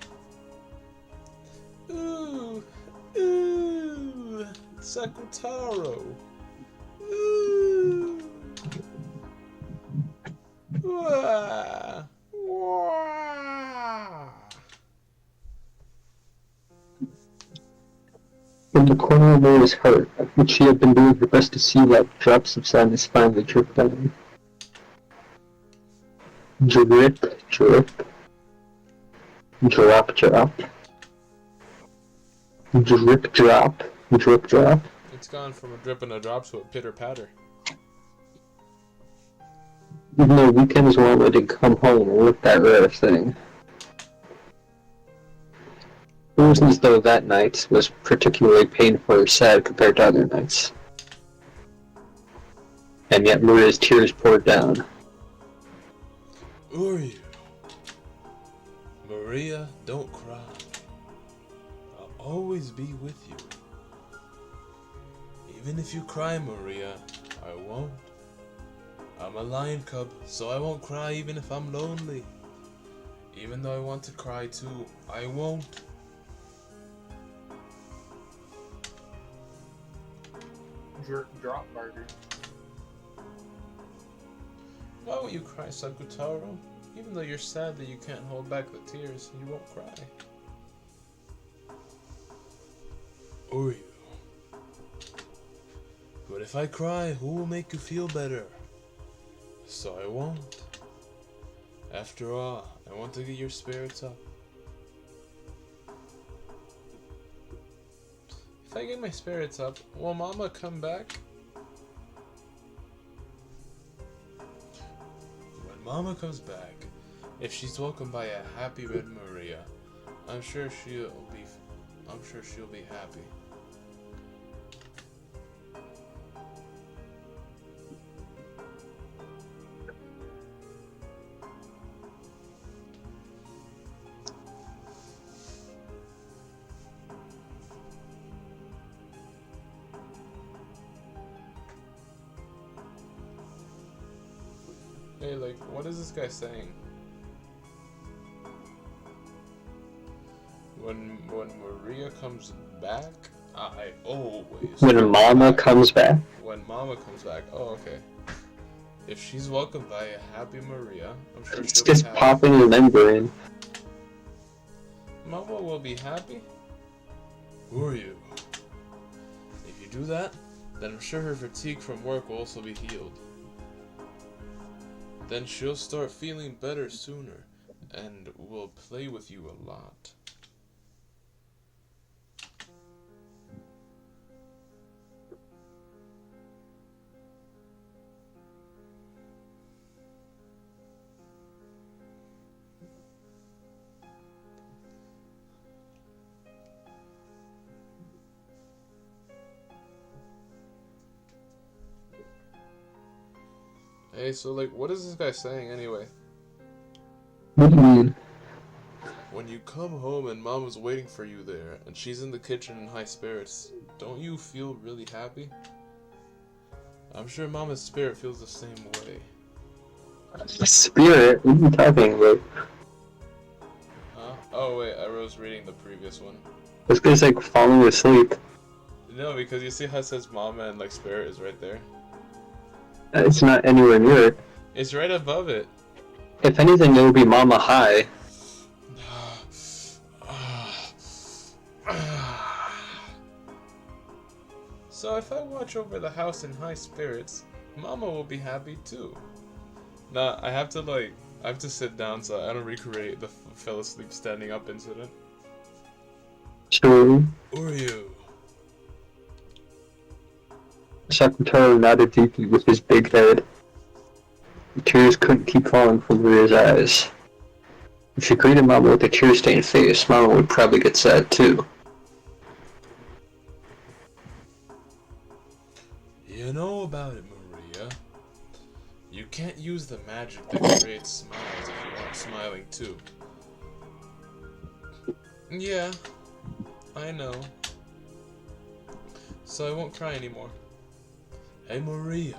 Ooh, ooh, Sakutaro. Ooh. Wah. Wah. When the corner of her was hurt, which she had been doing her best to see like drops of sadness finally drip down. Drip, drip. Drop, drop. Drip, drop. Drip, drop. It's gone from a drip and a drop to a pitter patter. Even though weekends won't let it come home with that rare thing. It wasn't as though that night was particularly painful or sad compared to other nights. And yet Maria's tears poured down. Uryu. Maria, don't cry. I'll always be with you. Even if you cry, Maria, I won't. I'm a lion cub, so I won't cry even if I'm lonely. Even though I want to cry too, I won't. Drop burger. Why won't you cry, Sakutaro? Even though you're sad that you can't hold back the tears, you won't cry. Uryu. But if I cry, who will make you feel better? So I won't. After all, I want to get your spirits up. If I get my spirits up, will Mama come back? When Mama comes back, if she's welcomed by a happy Red Maria, I'm sure she'll be happy. Hey, like, what is this guy saying? When Maria comes back, I always. When Mama comes back. When Mama comes back. Oh, okay. If she's welcomed by a happy Maria, I'm sure It's she'll be just happy. popping the membrane. Mama will be happy. Who are you? If you do that, then I'm sure her fatigue from work will also be healed. Then she'll start feeling better sooner, and will play with you a lot. Hey, so like, what is this guy saying anyway? What do you mean? When when you come home and Mama's waiting for you there, and she's in the kitchen in high spirits, don't you feel really happy? I'm sure Mama's spirit feels the same way. Spirit? What are you talking about? Huh? Oh wait, I was reading the previous one. This guy's like falling asleep. No, because you see how it says Mama and like spirit is right there? It's not anywhere near it. It's right above it. If anything, it would be Mama High. So if I watch over the house in high spirits, Mama will be happy too. Nah, I have to sit down so I don't recreate the fell asleep standing up incident. Sure. Uryu. Sakutaro nodded deeply with his big head. The tears couldn't keep falling from Maria's eyes. If she greeted Mama with a tear-stained face, Mama would probably get sad too. You know about it, Maria. You can't use the magic that creates smiles if you aren't smiling too. Yeah, I know. So I won't cry anymore. Hey Maria,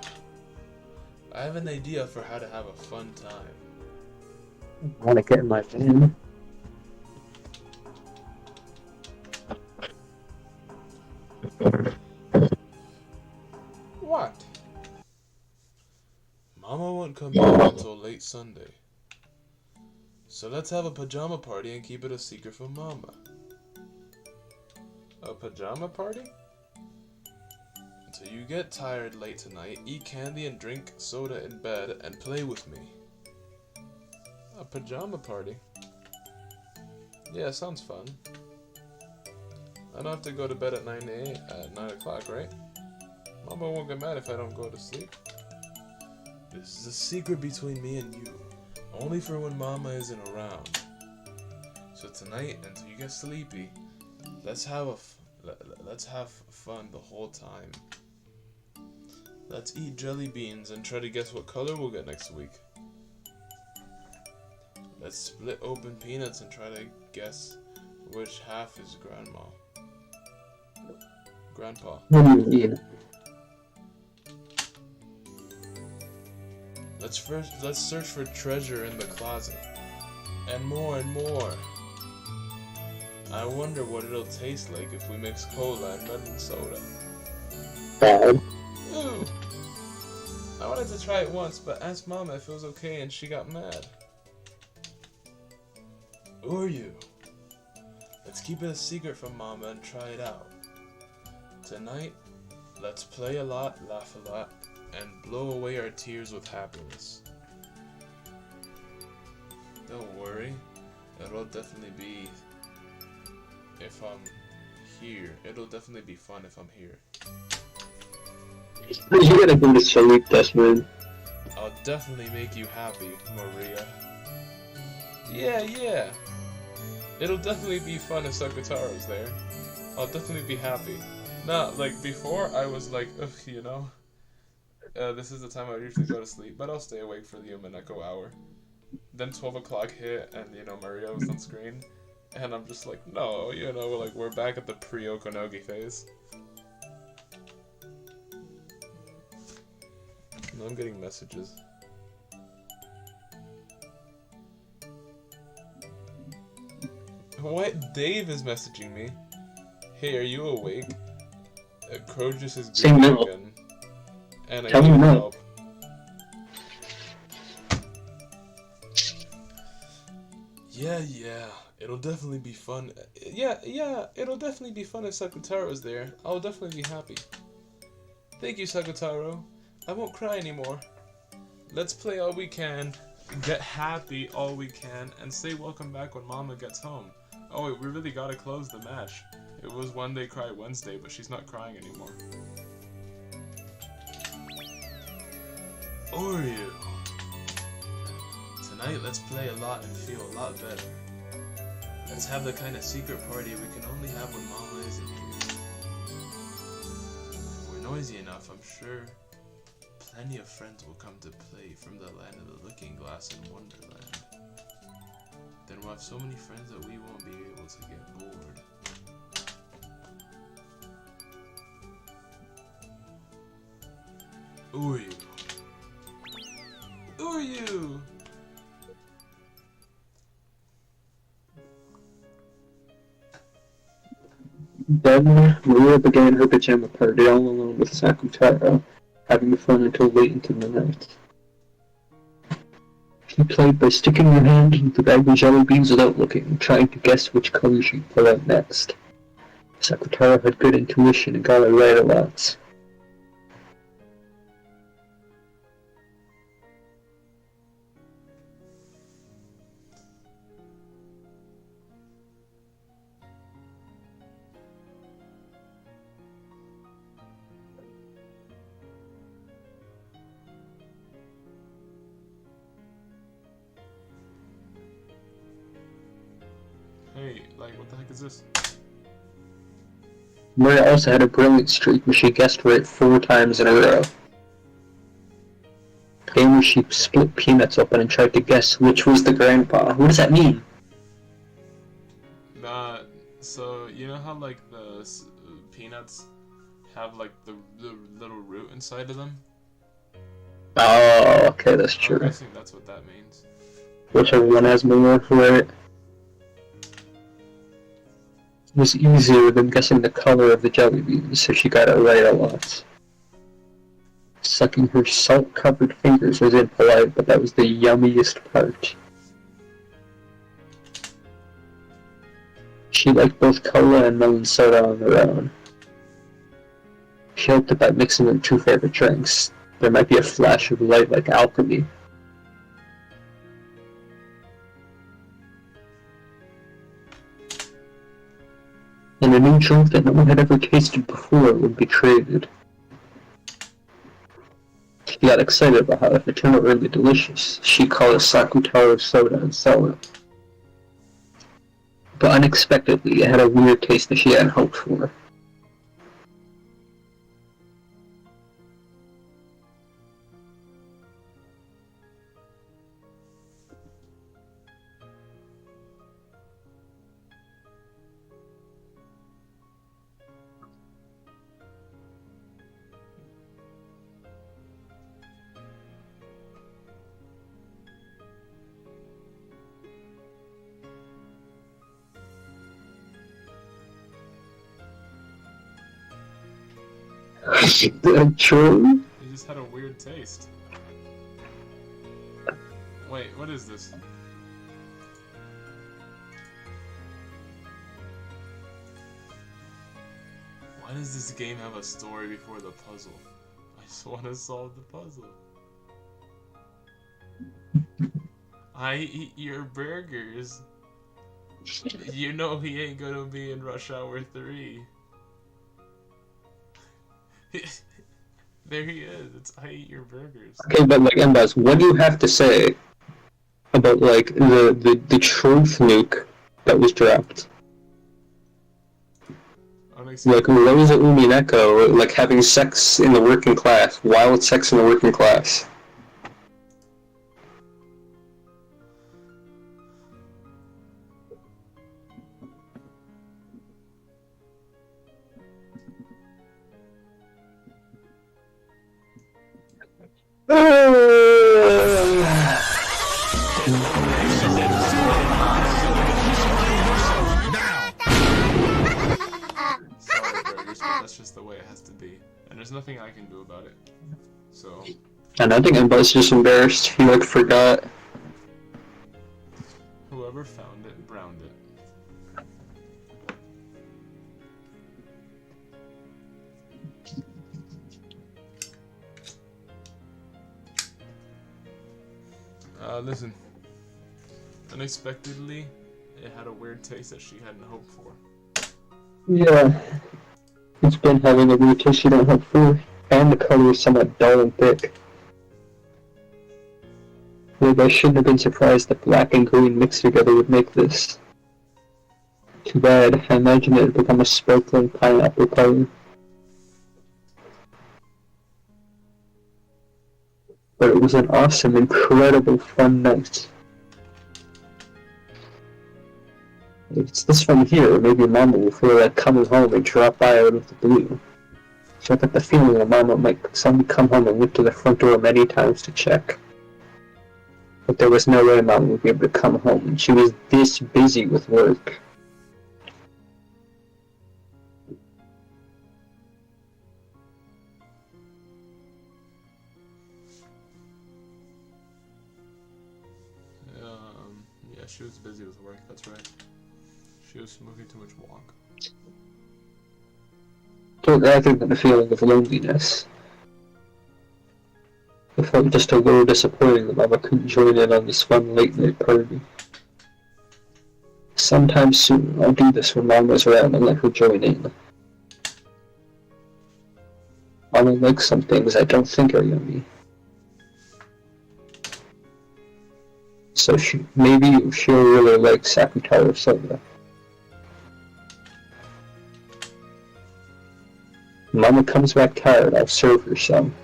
I have an idea for how to have a fun time. I want to get in my van. What? Mama won't come back until late Sunday. So let's have a pajama party and keep it a secret from Mama. A pajama party? So you get tired late tonight, eat candy and drink soda in bed, and play with me. A pajama party? Yeah, sounds fun. I don't have to go to bed at 9 o'clock, right? Mama won't get mad if I don't go to sleep. This is a secret between me and you, only for when Mama isn't around. So tonight, until you get sleepy, let's have fun the whole time. Let's eat jelly beans and try to guess what color we'll get next week. Let's split open peanuts and try to guess which half is Grandpa. Yeah. Let's search for treasure in the closet. And more and more. I wonder what it'll taste like if we mix cola and lemon soda. Bad. Ooh. I wanted to try it once, but asked Mama if it was okay and she got mad. Uryu. Let's keep it a secret from Mama and try it out. Tonight, let's play a lot, laugh a lot, and blow away our tears with happiness. Don't worry, it'll definitely be if I'm here. It'll definitely be fun if I'm here. You gotta go to sleep, Desmond. I'll definitely make you happy, Maria. Yeah. It'll definitely be fun if Sakutaro's there. I'll definitely be happy. Nah, like before I was like, ugh, you know. This is the time I usually go to sleep, but I'll stay awake for the Umineko hour. Then 12 o'clock hit, and you know, Maria was on screen. And I'm just like, no, you know, like we're back at the pre-Okonogi phase. No, I'm getting messages. What? Dave is messaging me. Hey, are you awake? Crojus is Sing good no. again. And I Tell need me no. help. Yeah. It'll definitely be fun. Yeah, it'll definitely be fun if Sakutaro's there. I'll definitely be happy. Thank you, Sakutaro. I won't cry anymore. Let's play all we can, get happy all we can, and say welcome back when Mama gets home. Oh wait, we really gotta close the match. It was One Day Cry Wednesday, but she's not crying anymore. Oreo. Tonight, let's play a lot and feel a lot better. Let's have the kind of secret party we can only have when Mama isn't here. If we're noisy enough, I'm sure plenty of friends will come to play from the land of the Looking Glass in Wonderland. then we'll have so many friends that we won't be able to get bored. Who are you? Who are you? Then Maria began her pajama party all alone with Sakutaro, having fun until late into the night. She played by sticking her hand into the bag of jelly beans without looking, trying to guess which color she'd pull out next. Sakutaro had good intuition and got it right a lot. Hey, like, what the heck is this? Maria also had a brilliant streak where she guessed right 4 times in a row. A game where she split peanuts open and tried to guess which was the grandpa. What does that mean? So, you know how, like, the peanuts have, like, the little root inside of them? Oh, okay, that's true. I'm guessing that's what that means. Whichever one has more, right? It was easier than guessing the color of the jelly beans, so she got it right a lot. Sucking her salt-covered fingers was impolite, but that was the yummiest part. She liked both cola and melon soda on their own. She hoped that by mixing her 2 favorite drinks, there might be a flash of light like alchemy. And a new drink that no one had ever tasted before would be created. She got excited about how if it turned out really delicious, she'd call it Sakutaro soda and sell it. But unexpectedly, it had a weird taste that she hadn't hoped for. True? It just had a weird taste. Wait, what is this? Why does this game have a story before the puzzle? I just want to solve the puzzle. I eat your burgers. You know he ain't gonna be in Rush Hour 3. There he is. It's I eat your burgers. Okay, but like Mbaz, what do you have to say about like the truth nuke that was dropped? Like Rosa Umineko, like having sex in the working class, wild sex in the working class. That's just the way it has to be, and there's nothing I can do about it. So. And I think Mbuzz just embarrassed. He like forgot. Whoever found it, browned it. Listen. Unexpectedly, it had a weird taste that she hadn't hoped for. Yeah. It's been having a weird taste you don't hope for, and the color is somewhat dull and thick. Maybe I shouldn't have been surprised that black and green mixed together would make this. Too bad, I imagined it would become a sparkling pineapple color. But it was an awesome, incredible, fun night. If it's this one here, maybe Mama will feel like coming home and drop by out of the blue. So I got the feeling that Mama might suddenly come home and went to the front door many times to check. But there was no way Mama would be able to come home, and she was this busy with work. Yeah, she was busy with work, that's right. She was smoking too much wonk. But rather than a feeling of loneliness, it felt just a little disappointing that Mama couldn't join in on this fun late-night party. Sometime soon, I'll do this when Mama's around and let her join in. Mama likes some things I don't think are yummy. So maybe she'll really like Sakutaro soda. Mama comes back tired, I'll serve her some.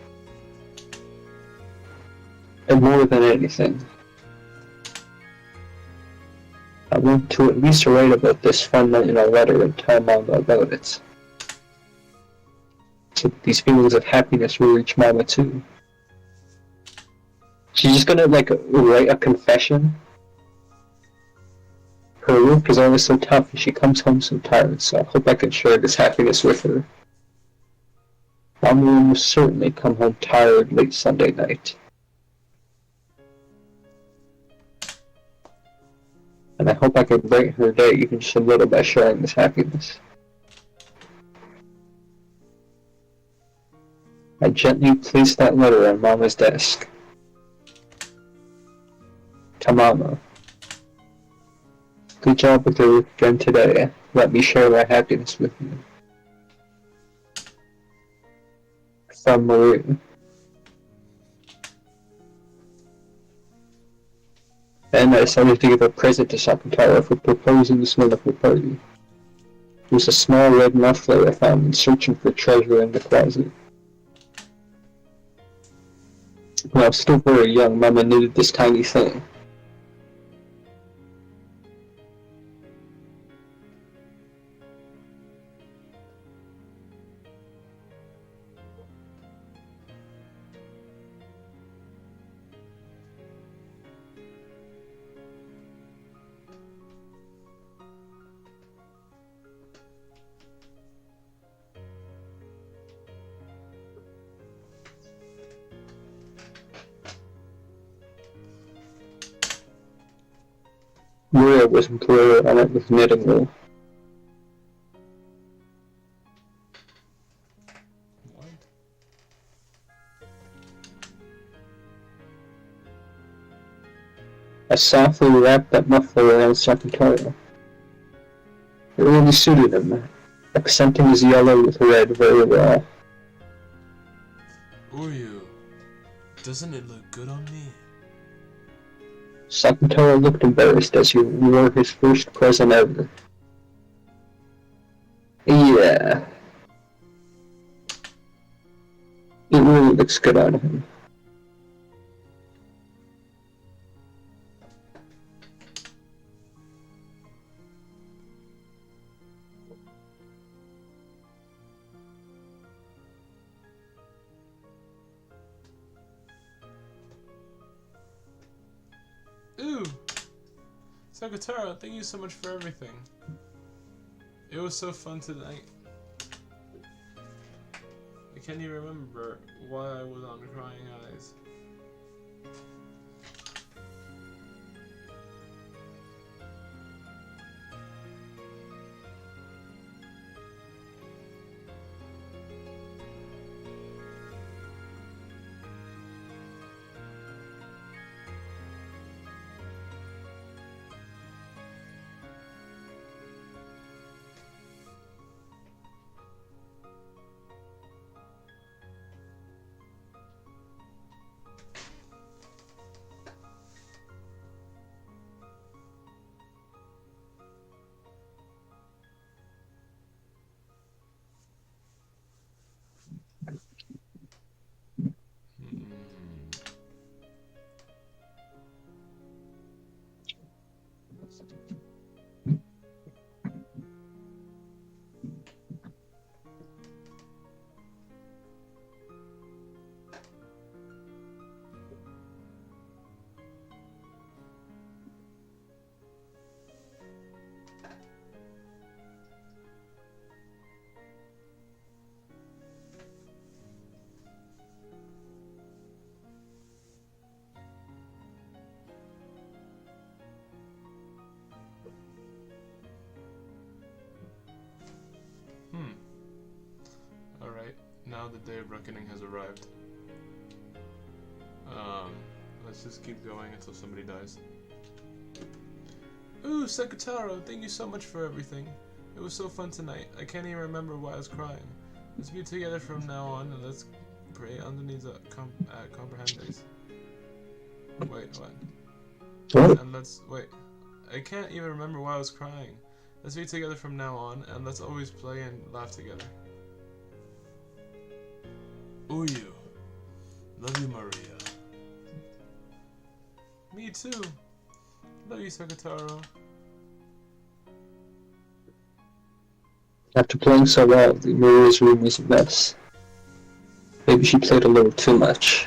And more than anything, I want to at least write about this fun night in a letter and tell Mama about it. So these feelings of happiness will reach Mama too. She's just gonna write a confession. Her work is always so tough and she comes home so tired, so I hope I can share this happiness with her. Mama will most certainly come home tired late Sunday night. And I hope I can brighten her day even just a little by sharing this happiness. I gently placed that letter on Mama's desk. To Mama. Good job with your work again today. Let me share my happiness with you. From Maria. And I decided to give a present to Sakutaro for proposing this wonderful party. It was a small red muffler I found when searching for treasure in the closet. When I was still very young, Mama knitted this tiny thing. Maria was embroidered on it with knitting wool. What? I softly wrapped that muffler around Sakutaro. It really suited him, accenting his yellow with red very well. Uryu, doesn't it look good on me? Sakutaro looked embarrassed as he wore his first present ever. Yeah. It really looks good on him. Ooh! Sakutaro, thank you so much for everything. It was so fun tonight. I can't even remember why I was on crying eyes. now the day of reckoning has arrived. Let's just keep going until somebody dies. Ooh, Sekitaro, thank you so much for everything. It was so fun tonight. I can't even remember why I was crying. Let's be together from now on, and let's pray underneath the comprehend days. Wait, what? What? And let's wait. I can't even remember why I was crying. Let's be together from now on, and let's always play and laugh together. Uyu. Love you, Maria. Me too. Love you, Sekitaro. After playing so well, Maria's room was a mess. Maybe she played a little too much.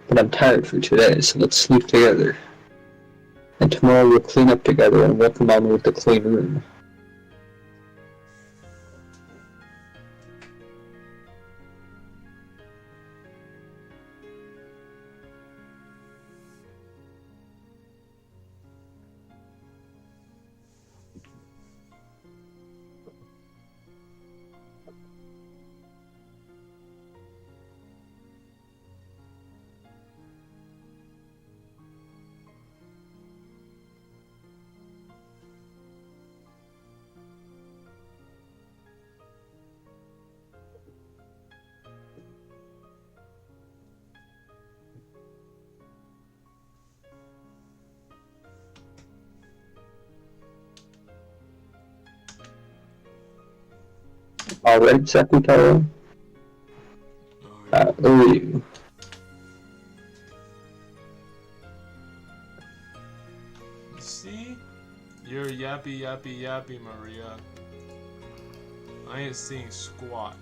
But I'm tired for today, so let's sleep together. And tomorrow we'll clean up together and welcome Mama with the clean room. Alright, Sekitaro? Uyu. See? You're yappy, yappy, yappy, Maria. I ain't seeing squat.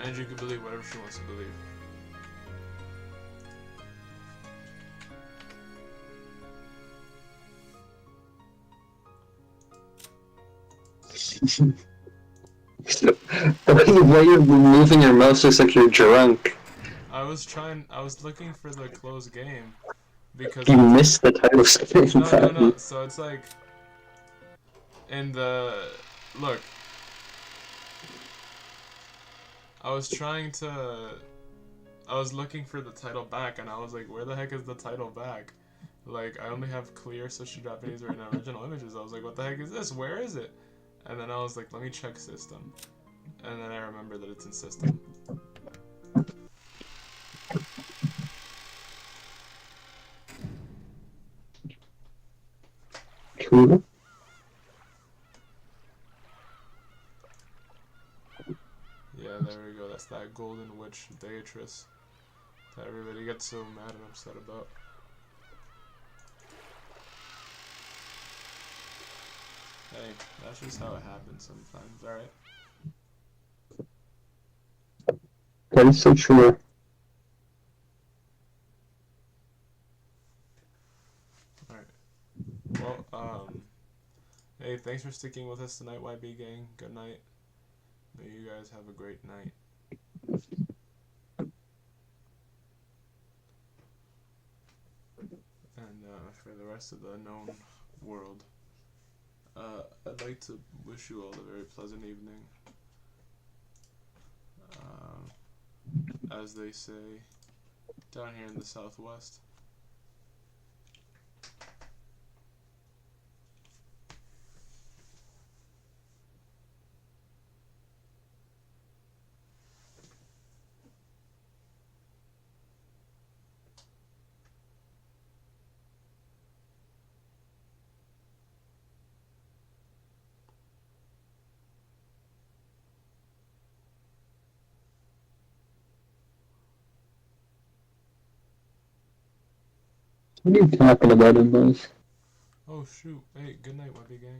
And you can believe whatever she wants to believe. The way you're moving your mouse looks like you're drunk. I was looking for the closed game. Because you missed the title screen. No. So it's like... In the... Look. I was looking for the title back, and I was like, where the heck is the title back? Like, I only have clear Social Japanese written original images. I was like, what the heck is this? Where is it? And then I was like, let me check system. And then I remember that it's in system. Cool. Yeah, there we go. That's that golden witch Beatrice that everybody gets so mad and upset about. Hey, that's just how it happens sometimes, alright? That is so true. Alright. Well, hey, thanks for sticking with us tonight, YB gang. Good night. May you guys have a great night. And for the rest of the known world, I'd like to wish you all a very pleasant evening. As they say down here in the Southwest. What are you talking about in those? Oh shoot. Hey, good night, YB gang.